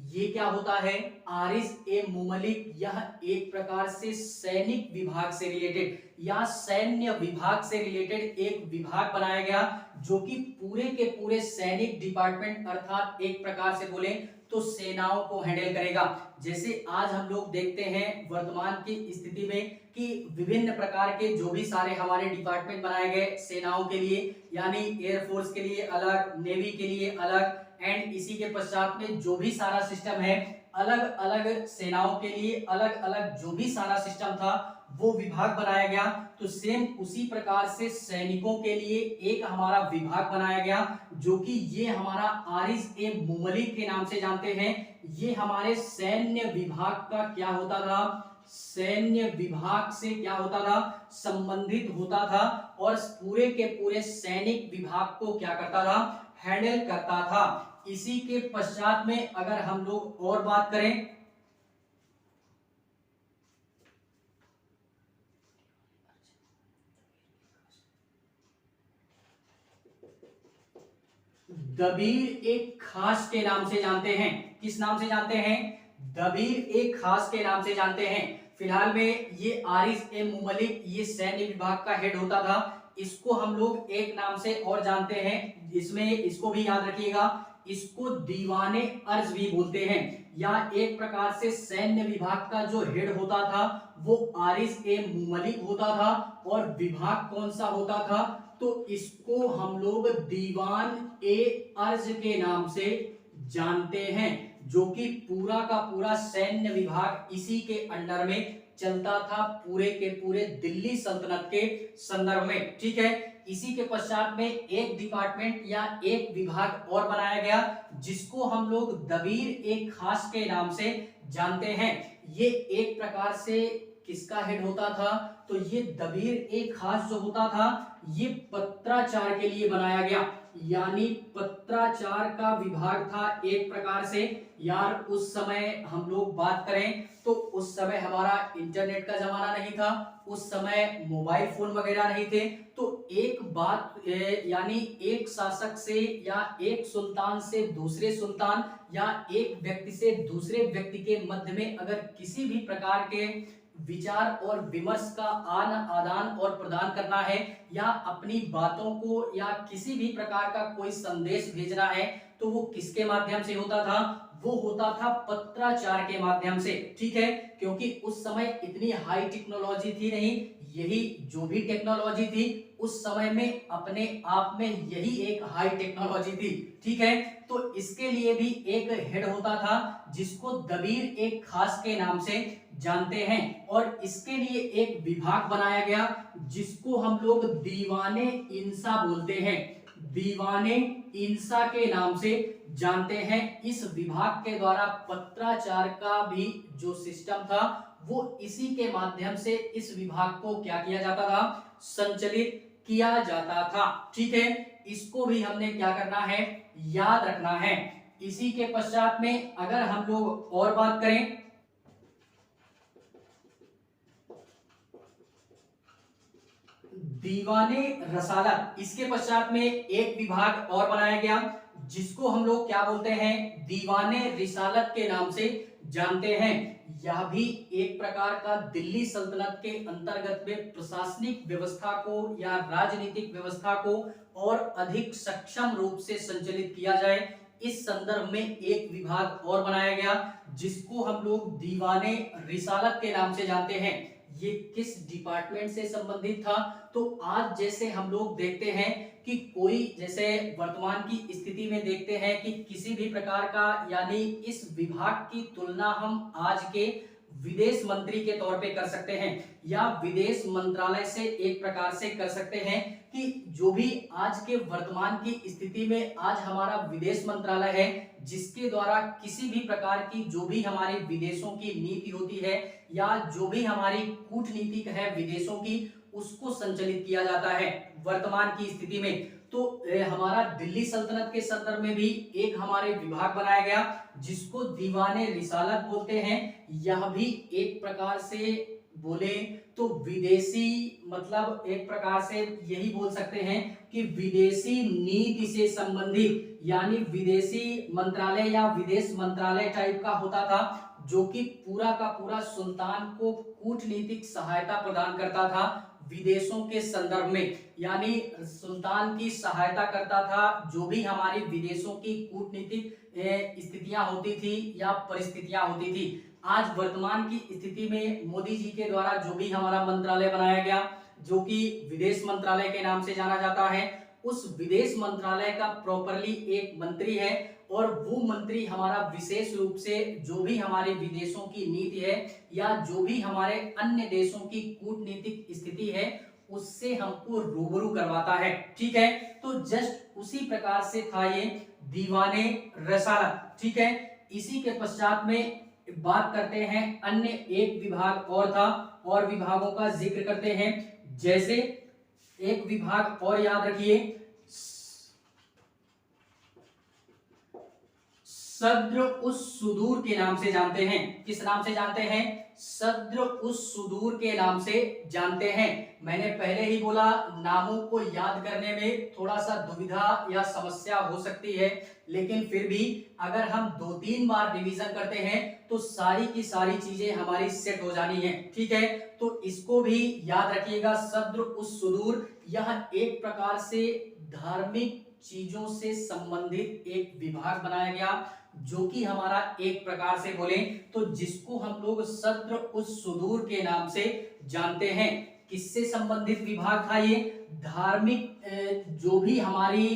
ये क्या होता है, आरिज ए मुमलिक, यह एक प्रकार से सैनिक विभाग से रिलेटेड या सैन्य विभाग से रिलेटेड एक विभाग बनाया गया जो कि पूरे के पूरे सैनिक डिपार्टमेंट अर्थात एक प्रकार से बोले तो सेनाओं को हैंडल करेगा। जैसे आज हम लोग देखते हैं वर्तमान की स्थिति में कि विभिन्न प्रकार के जो भी सारे हमारे डिपार्टमेंट बनाए गए सेनाओं के लिए, यानी एयरफोर्स के लिए अलग, नेवी के लिए अलग, एंड इसी के पश्चात में जो भी सारा सिस्टम है अलग अलग सेनाओं के लिए अलग अलग जो भी सारा सिस्टम था वो विभाग बनाया गया। तो सेम उसी प्रकार से सैनिकों के लिए एक हमारा विभाग बनाया गया, जो कि ये हमारा आरिज ए मुमलिक के नाम से जानते हैं। ये हमारे सैन्य विभाग का क्या होता था, सैन्य विभाग से क्या होता था, संबंधित होता था, और पूरे के पूरे सैनिक विभाग को क्या करता था, हैंडल करता था। इसी के पश्चात में अगर हम लोग और बात करें, दबीर एक खास के नाम से जानते हैं। किस नाम से जानते हैं, दबीर एक खास के नाम से जानते हैं। फिलहाल में ये आरिस ए मुमलिक ये सैन्य विभाग का हेड होता था। इसको हम लोग एक नाम से और जानते हैं, इसमें इसको भी याद रखिएगा, इसको दीवाने अर्ज भी बोलते हैं। या एक प्रकार से सैन्य विभाग का जो हेड होता था वो आरिस ए मुमलिक होता था, और विभाग कौन सा होता था, तो इसको हम लोग दीवान ए अर्ज के नाम से जानते हैं, जो कि पूरा का पूरा सैन्य विभाग इसी के अंडर में चलता था, पूरे के पूरे दिल्ली सल्तनत के संदर्भ में। ठीक है, इसी के पश्चात में एक डिपार्टमेंट या एक विभाग और बनाया गया, जिसको हम लोग दबीर एक खास के नाम से जानते हैं। ये एक प्रकार से किसका हेड होता था, तो ये दबीर एक खास जो होता था ये पत्राचार के लिए बनाया गया, यानी पत्राचार का विभाग था एक प्रकार से। यार उस समय हम लोग बात करें तो उस समय हमारा इंटरनेट का जमाना नहीं था, उस समय मोबाइल फोन वगैरह नहीं थे। तो एक बात यानी एक शासक से या एक सुल्तान से दूसरे सुल्तान या एक व्यक्ति से दूसरे व्यक्ति के मध्य में अगर किसी भी प्रकार के विचार और विमर्श का आदान और प्रदान करना है, या अपनी बातों को या किसी भी प्रकार का कोई संदेश भेजना है, तो वो किसके माध्यम से होता था, वो होता था पत्राचार के माध्यम से। ठीक है, क्योंकि उस समय इतनी हाई टेक्नोलॉजी थी नहीं, यही जो भी टेक्नोलॉजी थी उस समय में अपने आप में यही एक हाई टेक्नोलॉजी थी। ठीक है, तो इसके लिए भी एक हेड होता था जिसको दबीर एक खास के नाम से जानते हैं, और इसके लिए एक विभाग बनाया गया जिसको हम लोग दीवाने इंसा बोलते हैं, दीवाने इंसा के नाम से जानते हैं। इस विभाग के द्वारा पत्राचार का भी जो सिस्टम था वो इसी के माध्यम से इस विभाग को क्या किया जाता था, संचालित किया जाता था। ठीक है, इसको भी हमने क्या करना है, याद रखना है। इसी के पश्चात में अगर हम लोग और बात करें, दीवाने रसालत, इसके पश्चात में एक विभाग और बनाया गया जिसको हम लोग क्या बोलते हैं, दीवाने रिसालत के नाम से जानते हैं। यह भी एक प्रकार का दिल्ली सल्तनत के अंतर्गत में प्रशासनिक व्यवस्था को या राजनीतिक व्यवस्था को और अधिक सक्षम रूप से संचालित किया जाए, इस संदर्भ में एक विभाग और बनाया गया जिसको हम लोग दीवाने रिसालत के नाम से जानते हैं। ये किस डिपार्टमेंट से संबंधित था, तो आज जैसे हम लोग देखते हैं कि कोई जैसे वर्तमान की स्थिति में देखते हैं कि किसी भी प्रकार का यानी इस विभाग की तुलना हम आज के विदेश मंत्री के तौर पे कर सकते हैं या विदेश मंत्रालय से एक प्रकार से कर सकते हैं कि जो भी आज के वर्तमान की स्थिति में आज हमारा विदेश मंत्रालय है, जिसके द्वारा किसी भी प्रकार की जो भी हमारी विदेशों की नीति होती है या जो भी हमारी कूटनीति है विदेशों की, उसको संचालित किया जाता है वर्तमान की स्थिति में। तो हमारा दिल्ली सल्तनत के संदर्भ में भी एक हमारे विभाग बनाया गया जिसको दीवाने रिसालत बोलते हैं। यह भी एक प्रकार से बोले तो विदेशी मतलब एक प्रकार से यही बोल सकते हैं कि विदेशी नीति से संबंधित यानी विदेशी मंत्रालय या विदेश मंत्रालय टाइप का होता था, जो कि पूरा का पूरा सुल्तान को कूटनीतिक सहायता प्रदान करता था विदेशों के संदर्भ में, यानी सुल्तान की सहायता करता था जो भी हमारी विदेशों की कूटनीतिक स्थितियां होती थी या परिस्थितियां होती थी। आज वर्तमान की स्थिति में मोदी जी के द्वारा जो भी हमारा मंत्रालय बनाया गया जो कि विदेश मंत्रालय के नाम से जाना जाता है, उस विदेश मंत्रालय का प्रॉपरली एक मंत्री है और वो मंत्री हमारा विशेष रूप से जो भी हमारे विदेशों की नीति है या जो भी हमारे अन्य देशों की कूटनीतिक स्थिति है उससे हमको रूबरू करवाता है। ठीक है, तो जस्ट उसी प्रकार से था ये दीवाने रसालत। ठीक है, इसी के पश्चात में बात करते हैं अन्य एक विभाग और था, और विभागों का जिक्र करते हैं। जैसे एक विभाग और याद रखिए, सद्र उस सुदूर के नाम से जानते हैं। किस नाम से जानते हैं? सद्र उस सुदूर के नाम से जानते हैं। मैंने पहले ही बोला नामों को याद करने में थोड़ा सा दुविधा या समस्या हो सकती है, लेकिन फिर भी अगर हम 2-3 बार रिवीजन करते हैं तो सारी की सारी चीजें हमारी सेट हो जानी है। ठीक है, तो इसको भी याद रखिएगा। सद्र उस सुदूर, यह एक प्रकार से धार्मिक चीजों से संबंधित एक विभाग बनाया गया, जो कि हमारा एक प्रकार से बोले तो जिसको हम लोग सद्र उस सुदूर के नाम से जानते हैं। किससे संबंधित विभाग था ये? धार्मिक, जो भी हमारी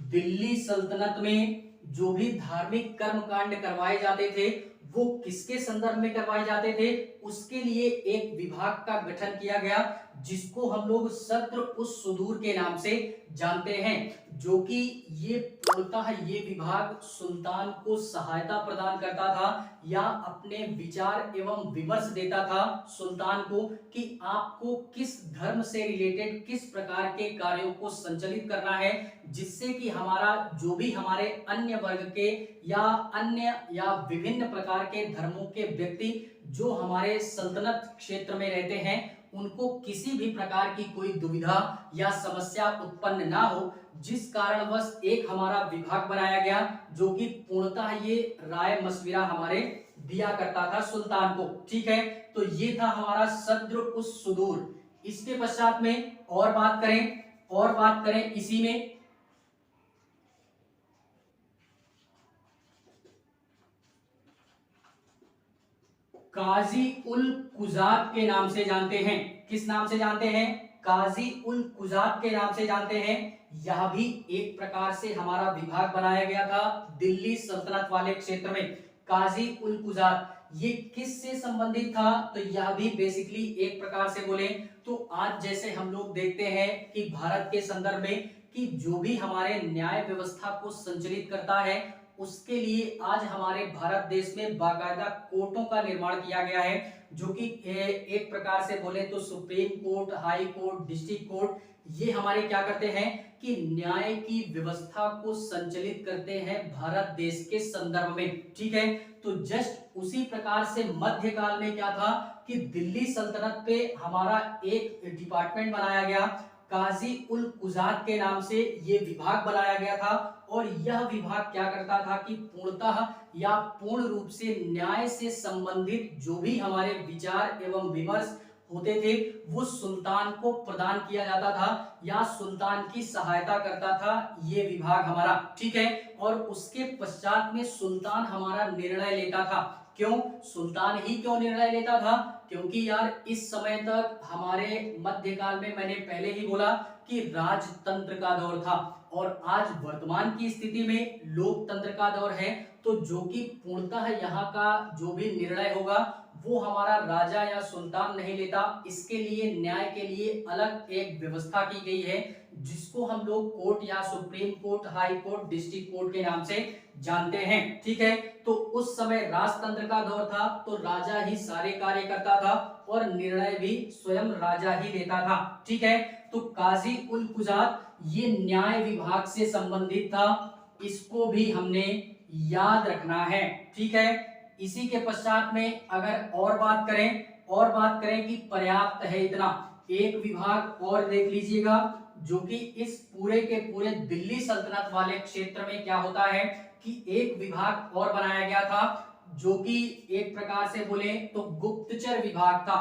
दिल्ली सल्तनत में जो भी धार्मिक कर्मकांड करवाए जाते थे वो किसके संदर्भ में करवाए जाते थे, उसके लिए एक विभाग का गठन किया गया, जिसको हम लोग सद्र उस सुदूर के नाम से जानते हैं। जो कि ये पूर्णतः ये विभाग सुल्तान को सहायता प्रदान करता था या अपने विचार एवं विमर्श देता था सुल्तान को कि आपको किस धर्म से रिलेटेड किस प्रकार के कार्यों को संचालित करना है, जिससे कि हमारा जो भी हमारे अन्य वर्ग के या अन्य या विभिन्न प्रकार के धर्मों के व्यक्ति जो हमारे सल्तनत क्षेत्र में रहते हैं उनको किसी भी प्रकार की कोई दुविधा या समस्या उत्पन्न ना हो, जिस कारणवश एक हमारा विभाग बनाया गया जो कि पूर्णतः ये राय मशविरा हमारे दिया करता था सुल्तान को। ठीक है, तो ये था हमारा सद्र उस सुदूर। इसके पश्चात में और बात करें इसी में काजी उल कुजात के नाम से जानते हैं। किस नाम से जानते हैं? काजी उल कुजात के नाम से जानते हैं। यह भी एक प्रकार से हमारा विभाग बनाया गया था दिल्ली सल्तनत वाले क्षेत्र में। काजी उल कुजात ये किस से संबंधित था? तो यह भी बेसिकली एक प्रकार से बोले तो आज जैसे हम लोग देखते हैं कि भारत के संदर्भ में कि जो भी हमारे न्याय व्यवस्था को संचालित करता है उसके लिए आज हमारे भारत देश में बाकायदा कोर्टों का निर्माण किया गया है, जो कि एक प्रकार से बोले तो supreme court, high court, district court, ये हमारे क्या करते हैं कि न्याय की व्यवस्था को संचालित करते हैं भारत देश के संदर्भ में। ठीक है, तो जस्ट उसी प्रकार से मध्यकाल में क्या था कि दिल्ली सल्तनत पे हमारा एक डिपार्टमेंट बनाया गया, काजी उल कुजात के नाम से ये विभाग बनाया गया था। और यह विभाग क्या करता था कि पूर्णतः या पूर्ण रूप से न्याय से संबंधित जो भी हमारे विचार एवं विमर्श होते थे वो सुल्तान को प्रदान किया जाता था या सुल्तान की सहायता करता था ये विभाग हमारा। ठीक है, और उसके पश्चात में सुल्तान हमारा निर्णय लेता था। क्यों सुल्तान ही क्यों निर्णय लेता था? क्योंकि यार इस समय तक हमारे मध्यकाल में मैंने पहले ही बोला कि राजतंत्र का दौर था और आज वर्तमान की स्थिति में लोकतंत्र का दौर है, तो जो कि पूर्णतः यहाँ का जो भी निर्णय होगा वो हमारा राजा या सुल्तान नहीं लेता। इसके लिए न्याय के लिए अलग एक व्यवस्था की गई है जिसको हम लोग कोर्ट या supreme court, high court, district court के नाम से जानते हैं। ठीक है, तो उस समय राजतंत्र का दौर था तो राजा ही सारे कार्य करता था और निर्णय भी स्वयं राजा ही लेता था। ठीक है, तो काजी उल कुजात ये न्याय विभाग से संबंधित था, इसको भी हमने याद रखना है। ठीक है, इसी के पश्चात में अगर और बात करें कि पर्याप्त है इतना, एक विभाग और देख लीजिएगा जो कि इस पूरे के पूरे दिल्ली सल्तनत वाले क्षेत्र में क्या होता है कि एक विभाग और बनाया गया था जो कि एक प्रकार से बोले तो गुप्तचर विभाग था।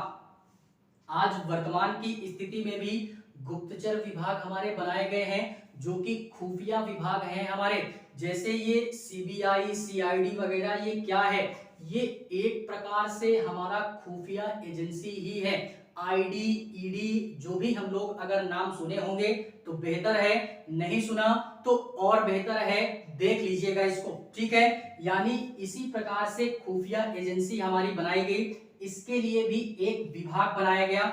आज वर्तमान की स्थिति में भी गुप्तचर विभाग हमारे बनाए गए हैं जो कि खुफिया विभाग हैं हमारे। जैसे ये सीबीआई, सीआईडी वगैरह ये क्या है? ये एक प्रकार से हमारा खुफिया एजेंसी ही है। आईडी, ईडी जो भी हम लोग अगर नाम सुने होंगे तो बेहतर है, नहीं सुना तो और बेहतर है, देख लीजिएगा इसको, ठीक है। यानी इसी प्रकार से खुफिया एजेंसी हमारी बनाई गई, इसके लिए भी एक विभाग बनाया गया,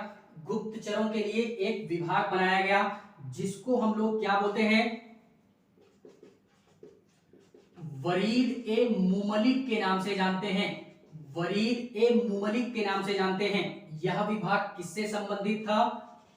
गुप्तचरों के लिए एक विभाग बनाया गया, जिसको हम लोग क्या बोलते हैं, वरीद ए मुमलिक के नाम से जानते हैं, वरीद ए मुमलिक के नाम से जानते हैं। यह विभाग किससे संबंधित था,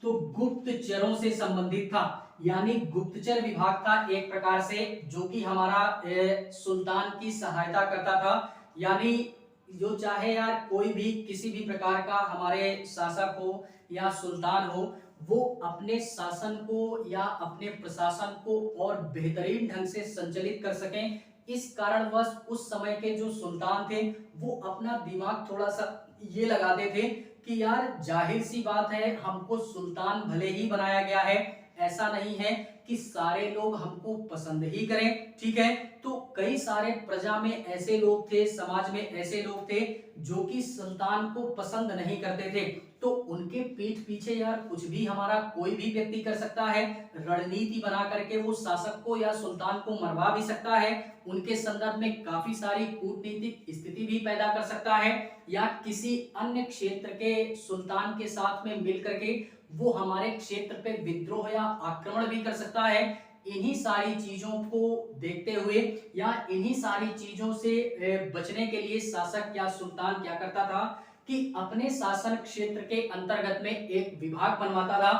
तो गुप्तचरों से संबंधित था। यानी गुप्तचर विभाग था एक प्रकार से, जो कि हमारा सुल्तान की सहायता करता था। यानी जो चाहे यार कोई भी किसी भी प्रकार का हमारे शासक हो या सुल्तान हो, वो अपने शासन को या अपने प्रशासन को और बेहतरीन ढंग से संचालित कर सकें, इस कारणवश उस समय के जो सुल्तान थे वो अपना दिमाग थोड़ा सा ये लगाते थे कि यार जाहिर सी बात है, हमको सुल्तान भले ही बनाया गया है, ऐसा नहीं है कि सारे लोग हमको पसंद ही करें, ठीक है। तो कई सारे प्रजा में ऐसे लोग थे, समाज में ऐसे लोग थे जो कि सुल्तान को पसंद नहीं करते थे। तो उनके पीठ पीछे यार कुछ भी हमारा कोई भी व्यक्ति कर सकता है, रणनीति बना करके वो शासक को या सुल्तान को मरवा भी सकता है, उनके संदर्भ में काफी सारी कूटनीतिक स्थिति भी पैदा कर सकता है, या किसी अन्य क्षेत्र के सुल्तान के साथ में मिलकर के वो हमारे क्षेत्र पे विद्रोह या आक्रमण भी कर सकता है। इन्हीं सारी चीजों को देखते हुए या इन्हीं सारी चीजों से बचने के लिए शासक या सुल्तान क्या करता था कि अपने शासन क्षेत्र के अंतर्गत में एक विभाग बनवाता था,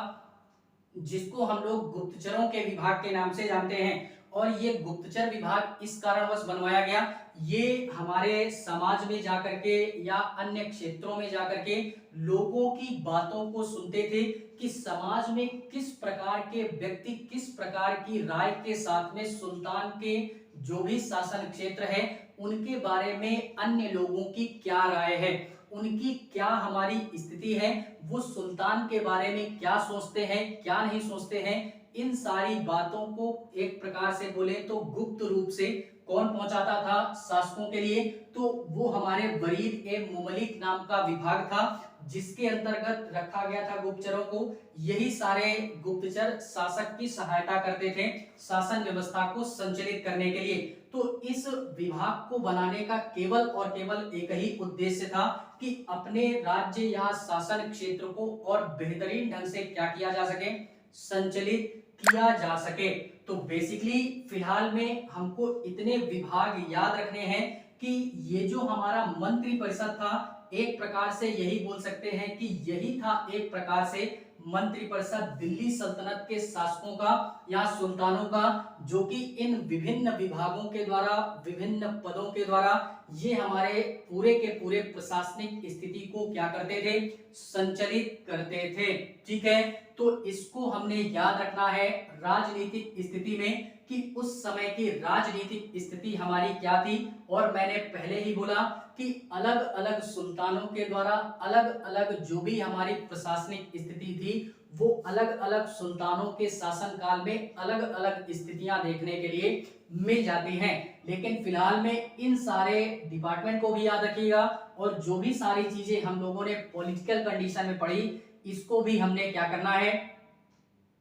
जिसको हम लोग गुप्तचरों के विभाग के नाम से जानते हैं। और ये गुप्तचर विभाग इस कारणवश बनवाया गया, ये हमारे समाज में जाकर के या अन्य क्षेत्रों में जाकर के लोगों की बातों को सुनते थे कि समाज में किस प्रकार के व्यक्ति, किस प्रकार की राय के साथ में सुल्तान के जो भी शासन क्षेत्र है उनके बारे में अन्य लोगों की क्या राय है, उनकी क्या हमारी स्थिति है, वो सुल्तान के बारे में क्या सोचते हैं, क्या नहीं सोचते हैं। इन सारी बातों को एक प्रकार से बोले तो गुप्त रूप से कौन पहुंचाता था शासकों के लिए, तो वो हमारे वरीद ए मुमलिक नाम का विभाग था, जिसके अंतर्गत रखा गया था गुप्तचरों को। यही सारे गुप्तचर शासक की सहायता करते थे शासन व्यवस्था को संचालित करने के लिए। तो इस विभाग को बनाने का केवल और केवल एक ही उद्देश्य था कि अपने राज्य या शासन क्षेत्र को और बेहतरीन ढंग से क्या किया जा सके, संचालित किया जा सके। तो बेसिकली फिलहाल में हमको इतने विभाग याद रखने हैं कि ये जो हमारा मंत्री परिषद था, एक प्रकार से यही बोल सकते हैं कि यही था एक प्रकार से मंत्री परिषद दिल्ली सल्तनत के शासकों का या सुल्तानों का, जो कि इन विभिन्न विभागों के द्वारा, विभिन्न पदों के द्वारा ये हमारे पूरे के पूरे प्रशासनिक स्थिति को क्या करते थे, संचालित करते थे, ठीक है। तो इसको हमने याद रखना है राजनीतिक स्थिति में कि उस समय की राजनीतिक स्थिति हमारी क्या थी। और मैंने पहले ही बोला कि अलग अलग सुल्तानों के द्वारा अलग अलग जो भी हमारी प्रशासनिक स्थिति थी, वो अलग अलग सुल्तानों के शासन काल में अलग अलग स्थितियां देखने के लिए मिल जाती हैं। लेकिन फिलहाल में इन सारे डिपार्टमेंट को भी याद रखिएगा, और जो भी सारी चीजें हम लोगों ने पॉलिटिकल कंडीशन में पढ़ी, इसको भी हमने क्या करना है,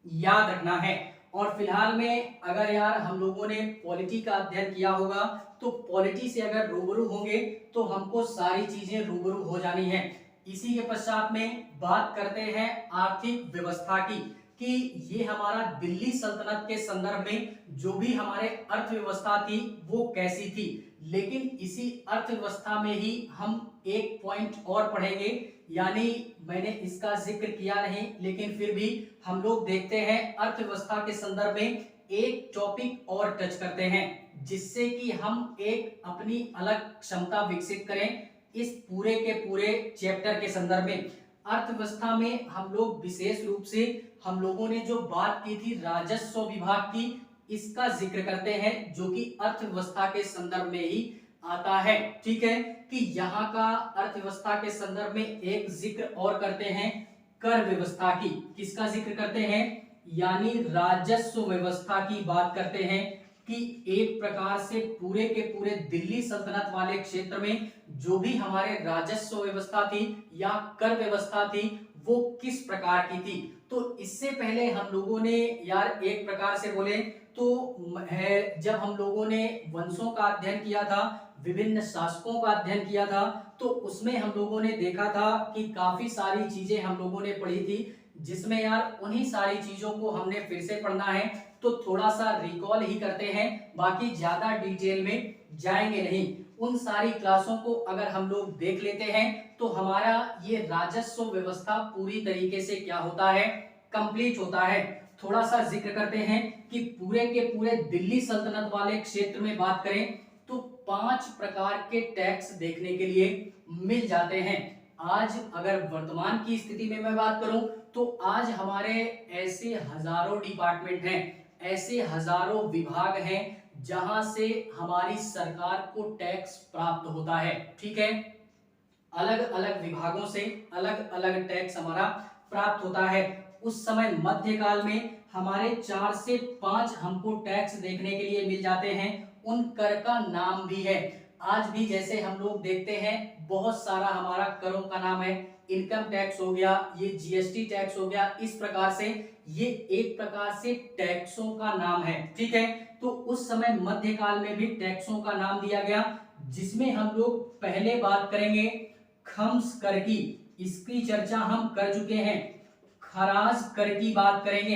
याद रखना है। और फिलहाल में अगर यार हम लोगों ने पॉलिटी का अध्ययन किया होगा, तो पॉलिटी से अगर रूबरू होंगे तो हमको सारी चीजें रूबरू हो जानी है। इसी के पश्चात में बात करते हैं आर्थिक व्यवस्था की, कि ये हमारा दिल्ली सल्तनत के संदर्भ में जो भी हमारे अर्थव्यवस्था थी वो कैसी थी। लेकिन इसी अर्थव्यवस्था में ही हम एक पॉइंट और पढ़ेंगे, यानी मैंने इसका जिक्र किया नहीं, लेकिन फिर भी हम लोग देखते हैं अर्थव्यवस्था के संदर्भ में एक टॉपिक और टच करते हैं, जिससे कि हम एक अपनी अलग क्षमता विकसित करें इस पूरे के पूरे चैप्टर के संदर्भ में। अर्थव्यवस्था में हम लोग विशेष रूप से हम लोगों ने जो बात की थी राजस्व विभाग की, इसका जिक्र करते हैं, जो कि अर्थव्यवस्था के संदर्भ में ही आता है, ठीक है। कि यहाँ का अर्थव्यवस्था के संदर्भ में एक जिक्र और करते हैं कर व्यवस्था की। किसका जिक्र करते हैं, यानी राजस्व व्यवस्था की बात करते हैं कि एक प्रकार से पूरे के पूरे दिल्ली सल्तनत वाले क्षेत्र में जो भी हमारे राजस्व व्यवस्था थी या कर व्यवस्था थी वो किस प्रकार की थी। तो इससे पहले हम लोगों ने यार एक प्रकार से बोले तो जब हम लोगों ने वंशों का अध्ययन किया था, विभिन्न शासकों का अध्ययन किया था, तो उसमें हम लोगों ने देखा था कि काफी सारी चीजें हम लोगों ने पढ़ी थी, जिसमें यार उन्हीं सारी चीजों को हमने फिर से पढ़ना है। तो थोड़ा सा रिकॉल ही करते हैं, बाकी ज्यादा डिटेल में जाएंगे नहीं। उन सारी क्लासों को अगर हम लोग देख लेते हैं तो हमारा ये राजस्व व्यवस्था पूरी तरीके से क्या होता है, कंप्लीट होता है। थोड़ा सा जिक्र करते हैं कि पूरे के पूरे दिल्ली सल्तनत वाले क्षेत्र में बात करें तो 5 प्रकार के टैक्स देखने के लिए मिल जाते हैं। आज अगर वर्तमान की स्थिति में मैं बात करूं तो आज हमारे ऐसे हजारों डिपार्टमेंट हैं, ऐसे हजारों विभाग हैं जहां से हमारी सरकार को टैक्स प्राप्त होता है। ठीक है, अलग अलग विभागों से अलग अलग टैक्स हमारा प्राप्त होता है। उस समय मध्यकाल में हमारे 4 से 5 हमको टैक्स देखने के लिए मिल जाते हैं। उन कर का नाम भी है। आज भी जैसे हम लोग देखते हैं बहुत सारा हमारा करों का नाम है, इनकम टैक्स हो गया, ये जीएसटी टैक्स हो गया, इस प्रकार से ये एक प्रकार से टैक्सों का नाम है। ठीक है, तो उस समय मध्यकाल में भी टैक्सों का नाम दिया गया, जिसमें हम लोग पहले बात करेंगे खम्स कर की, इसकी चर्चा हम कर चुके हैं। खराज कर की बात करेंगे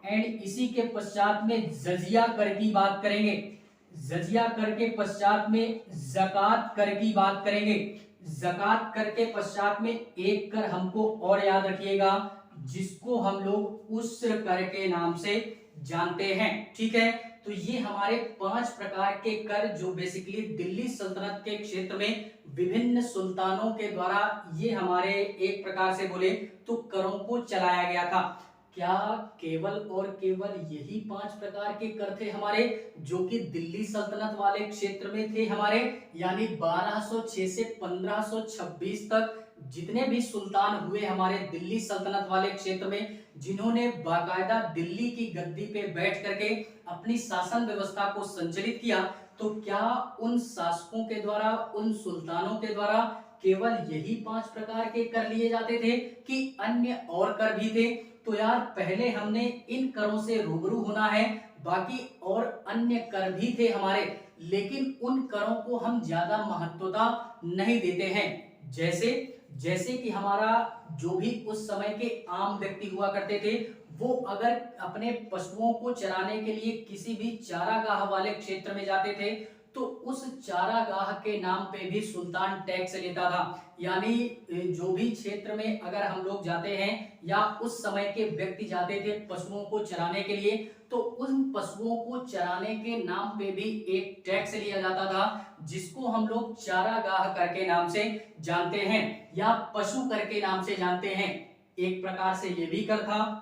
एंड इसी के पश्चात में जजिया कर की बात करेंगे। जजिया कर के पश्चात में जकात कर की बात करेंगे। जकात कर के पश्चात में एक कर हमको और याद रखिएगा जिसको हम लोग उस्र कर के नाम से जानते हैं। ठीक है, तो ये हमारे 5 प्रकार के कर जो बेसिकली दिल्ली सल्तनत के क्षेत्र में विभिन्न सुल्तानों के द्वारा ये हमारे एक प्रकार से बोले तो करों को चलाया गया था। क्या केवल और केवल यही 5 प्रकार के कर थे हमारे जो कि दिल्ली सल्तनत वाले क्षेत्र में थे हमारे, यानी 1206 से 1526 तक जितने भी सुल्तान हुए हमारे दिल्ली सल्तनत वाले क्षेत्र में, जिन्होंने बाकायदा दिल्ली की गद्दी पे बैठ करके अपनी शासन व्यवस्था को संचालित किया, तो क्या उन शासकों के द्वारा, उन सुल्तानों के द्वारा केवल यही 5 प्रकार के कर लिए जाते थे कि अन्य और कर भी थे? तो यार पहले हमने इन करों से रूबरू होना है। बाकी और अन्य कर भी थे हमारे, लेकिन उन करों को हम ज्यादा महत्वता नहीं देते हैं। जैसे जैसे कि हमारा जो भी उस समय के आम व्यक्ति हुआ करते थे, वो अगर अपने पशुओं को चराने के लिए किसी भी चारागाह वाले क्षेत्र में जाते थे तो उस चारागाह के नाम पे भी सुल्तान टैक्स लेता था। यानी जो भी क्षेत्र में अगर हम लोग जाते हैं या उस समय के व्यक्ति जाते थे पशुओं को चराने के लिए, तो उन पशुओं को चराने के नाम पे भी एक टैक्स लिया जाता था, जिसको हम लोग चारागाह कर के नाम से जानते हैं या पशु कर के नाम से जानते हैं। एक प्रकार से ये भी कर था।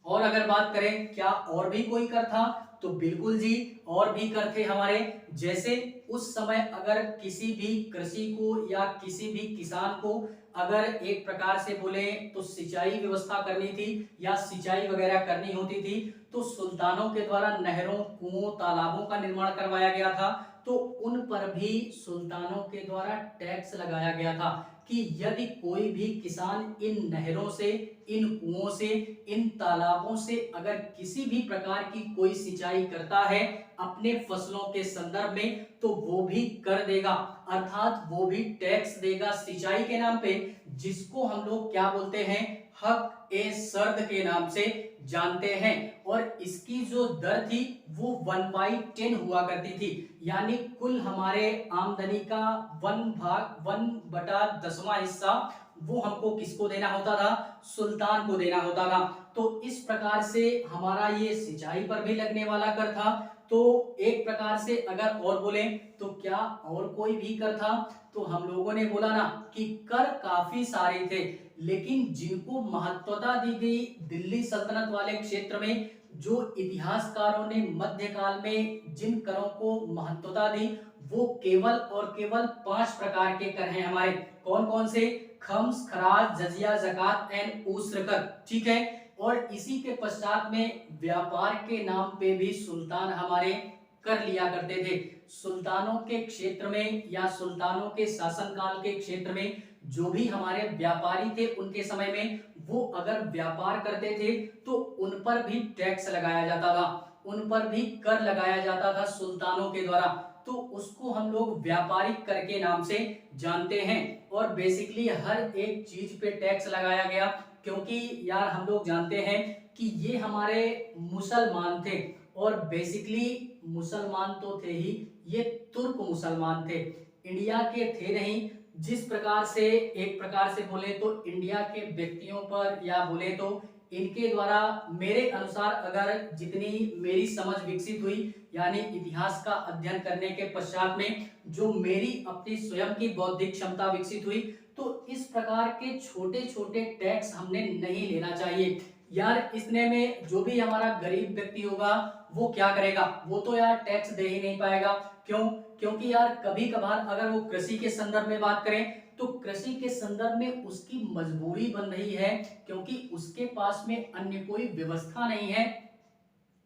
और अगर बात करें क्या और भी कोई कर था, तो बिल्कुल जी और भी कर थे हमारे। जैसे उस समय अगर किसी भी कृषि को या किसी भी किसान को अगर एक प्रकार से बोले तो सिंचाई व्यवस्था करनी थी या सिंचाई वगैरह करनी होती थी, तो सुल्तानों के द्वारा नहरों, कुओं, तालाबों का निर्माण करवाया गया था। तो उन पर भी सुल्तानों के द्वारा टैक्स लगाया गया था कि यदि कोई भी किसान इन नहरों से, इन कुओं से, इन तालाबों से अगर किसी भी प्रकार की कोई सिंचाई करता है अपने फसलों के संदर्भ में, तो वो भी कर देगा, अर्थात वो भी टैक्स देगा सिंचाई के नाम पे, जिसको हम लोग क्या बोलते हैं, हक ए सर्द के नाम से जानते हैं। और इसकी जो दर थी वो 1/10 हुआ करती थी, यानी कुल हमारे आमदनी का 1/10वां हिस्सा वो हमको किसको देना होता था, सुल्तान को देना होता था। तो इस प्रकार से हमारा ये सिंचाई पर भी लगने वाला कर था। तो एक प्रकार से अगर और बोले तो क्या और कोई भी कर था, तो हम लोगों ने बोला ना कि कर काफी सारे थे, लेकिन जिनको महत्वता दी गई दिल्ली सल्तनत वाले क्षेत्र में, जो इतिहासकारों ने मध्यकाल में जिन करों को महत्वता दी, वो केवल और केवल 5 प्रकार के कर हैं हमारे। कौन कौन से? खम्स, खराज, जजिया, ज़कात एंड ऊस्र कर। ठीक है, और इसी के पश्चात में व्यापार के नाम पे भी सुल्तान हमारे कर लिया करते थे। सुल्तानों के क्षेत्र में या सुल्तानों के शासनकाल के क्षेत्र में जो भी हमारे व्यापारी थे उनके समय में, वो अगर व्यापार करते थे तो उन पर भी टैक्स लगाया जाता था, उन पर भी कर लगाया जाता था सुल्तानों के द्वारा। तो उसको हम लोग व्यापारिक कर के नाम से जानते हैं। और बेसिकली हर एक चीज पे टैक्स लगाया गया, क्योंकि यार हम लोग जानते हैं कि ये हमारे मुसलमान थे, और बेसिकली मुसलमान तो थे ही, ये तुर्क मुसलमान थे, इंडिया के थे नहीं। जिस प्रकार से एक प्रकार से बोले तो इंडिया के व्यक्तियों पर, या बोले तो इनके द्वारा मेरे अनुसार अगर जितनी मेरी समझ विकसित हुई, यानी इतिहास का अध्ययन करने के पश्चात में जो मेरी अपनी स्वयं की बौद्धिक क्षमता विकसित हुई, तो इस प्रकार के छोटे छोटे टैक्स हमने नहीं लेना चाहिए। यार इतने में जो भी हमारा गरीब व्यक्ति होगा वो क्या करेगा, वो तो यार टैक्स दे ही नहीं पाएगा। क्यों? क्योंकि यार कभी कभार अगर वो कृषि के संदर्भ में बात करें तो कृषि के संदर्भ में उसकी मजबूरी बन रही है, क्योंकि उसके पास में अन्य कोई व्यवस्था नहीं है।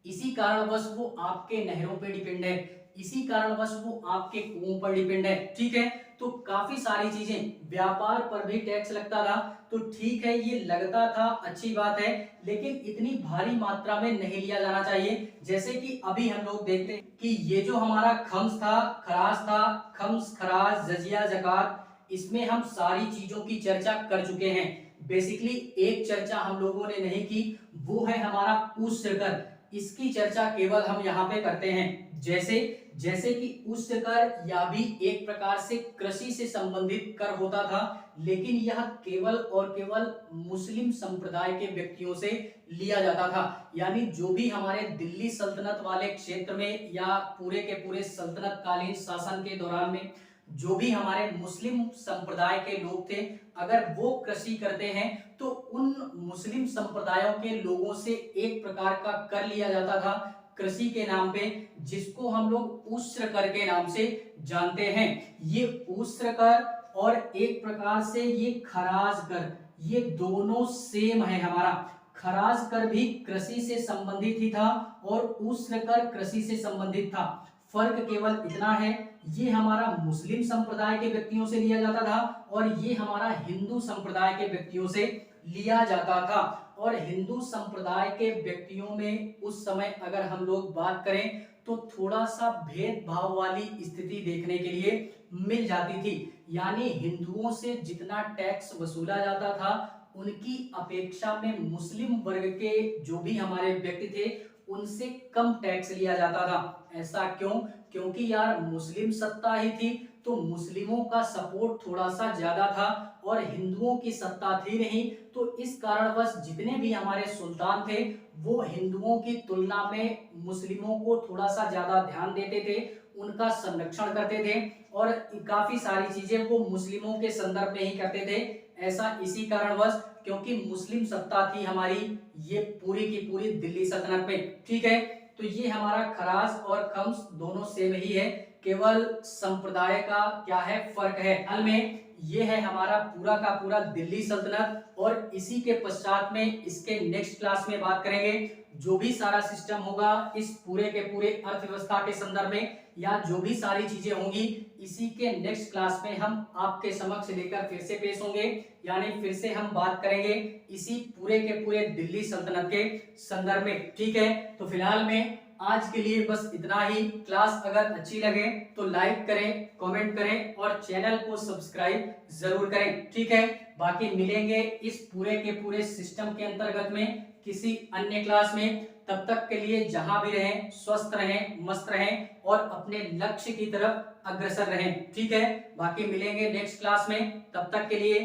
इसी कारणवश वो आपके नहरों पे डिपेंड है, इसी कारणवश वो आपके कुओं पर डिपेंड है। ठीक है, तो काफी सारी चीजें, व्यापार पर भी टैक्स लगता था, तो ठीक है ये लगता था, अच्छी बात है, लेकिन इतनी भारी मात्रा में नहीं लिया जाना चाहिए। जैसे कि अभी हम लोग देखते हैं कि ये जो हमारा खम्स था, खराज था, खम्स, खराज, जजिया, जकात, इसमें हम सारी चीजों की चर्चा कर चुके हैं। बेसिकली एक चर्चा हम लोगों ने नहीं की, वो है हमारा उस्र कर। इसकी चर्चा केवल हम यहाँ पे करते हैं। जैसे कि उस्र कर या भी एक प्रकार से कृषि से संबंधित कर होता था, लेकिन यह केवल और केवल मुस्लिम संप्रदाय के व्यक्तियों से लिया जाता था। यानी जो भी हमारे दिल्ली सल्तनत वाले क्षेत्र में या पूरे के पूरे सल्तनत कालीन शासन के दौरान में जो भी हमारे मुस्लिम संप्रदाय के लोग थे, अगर वो कृषि करते हैं तो उन मुस्लिम संप्रदायों के लोगों से एक प्रकार का कर लिया जाता था कृषि के नाम पे, जिसको हम लोग उस्र कर के नाम से जानते हैं। ये उस्र कर और एक प्रकार से ये खराज कर, ये दोनों सेम है हमारा। खराज कर भी कृषि से संबंधित ही था और उस्र कर कृषि से संबंधित था। फर्क केवल इतना है, ये हमारा मुस्लिम संप्रदाय के व्यक्तियों से लिया जाता था और ये हमारा हिंदू संप्रदाय के व्यक्तियों से लिया जाता था। और हिंदू संप्रदाय के व्यक्तियों में उस समय अगर हम लोग बात करें तो थोड़ा सा भेदभाव वाली स्थिति देखने के लिए मिल जाती थी। यानी हिंदुओं से जितना टैक्स वसूला जाता था उनकी अपेक्षा में मुस्लिम वर्ग के जो भी हमारे व्यक्ति थे उनसे कम टैक्स लिया जाता था। ऐसा क्यों? क्योंकि यार मुस्लिम सत्ता ही थी, तो मुस्लिमों का सपोर्ट थोड़ा सा ज्यादा था और हिंदुओं की सत्ता थी नहीं, तो इस कारणवश जितने भी हमारे सुल्तान थे वो हिंदुओं की तुलना में मुस्लिमों को थोड़ा सा ज्यादा ध्यान देते थे, उनका संरक्षण करते थे और काफी सारी चीजें वो मुस्लिमों के संदर्भ में ही करते थे। ऐसा इसी कारणवश क्योंकि मुस्लिम सत्ता थी हमारी ये पूरी की पूरी दिल्ली सल्तनत में। ठीक है, तो ये हमारा खराज और खम्स दोनों सेम ही है, केवल संप्रदाय का क्या है, फर्क है। हाल में ये है हमारा पूरा का पूरा दिल्ली सल्तनत, और इसी के पश्चात में इसके नेक्स्ट क्लास में बात करेंगे जो भी सारा सिस्टम होगा इस पूरे के पूरे अर्थव्यवस्था के संदर्भ में, या जो भी सारी चीजें होंगी इसी के नेक्स्ट क्लास में हम आपके समक्ष लेकर फिर से पेश होंगे। यानी फिर से हम बात करेंगे इसी पूरे के पूरे दिल्ली सल्तनत के संदर्भ में। ठीक है, तो फिलहाल में आज के लिए बस इतना ही। क्लास अगर अच्छी लगे तो लाइक करें, कमेंट करें और चैनल को सब्सक्राइब जरूर करें। ठीक है, बाकी मिलेंगे इस पूरे के पूरे सिस्टम के अंतर्गत में किसी अन्य क्लास में। तब तक के लिए जहां भी रहें स्वस्थ रहें, मस्त रहें और अपने लक्ष्य की तरफ अग्रसर रहें। ठीक है, बाकी मिलेंगे नेक्स्ट क्लास में, तब तक के लिए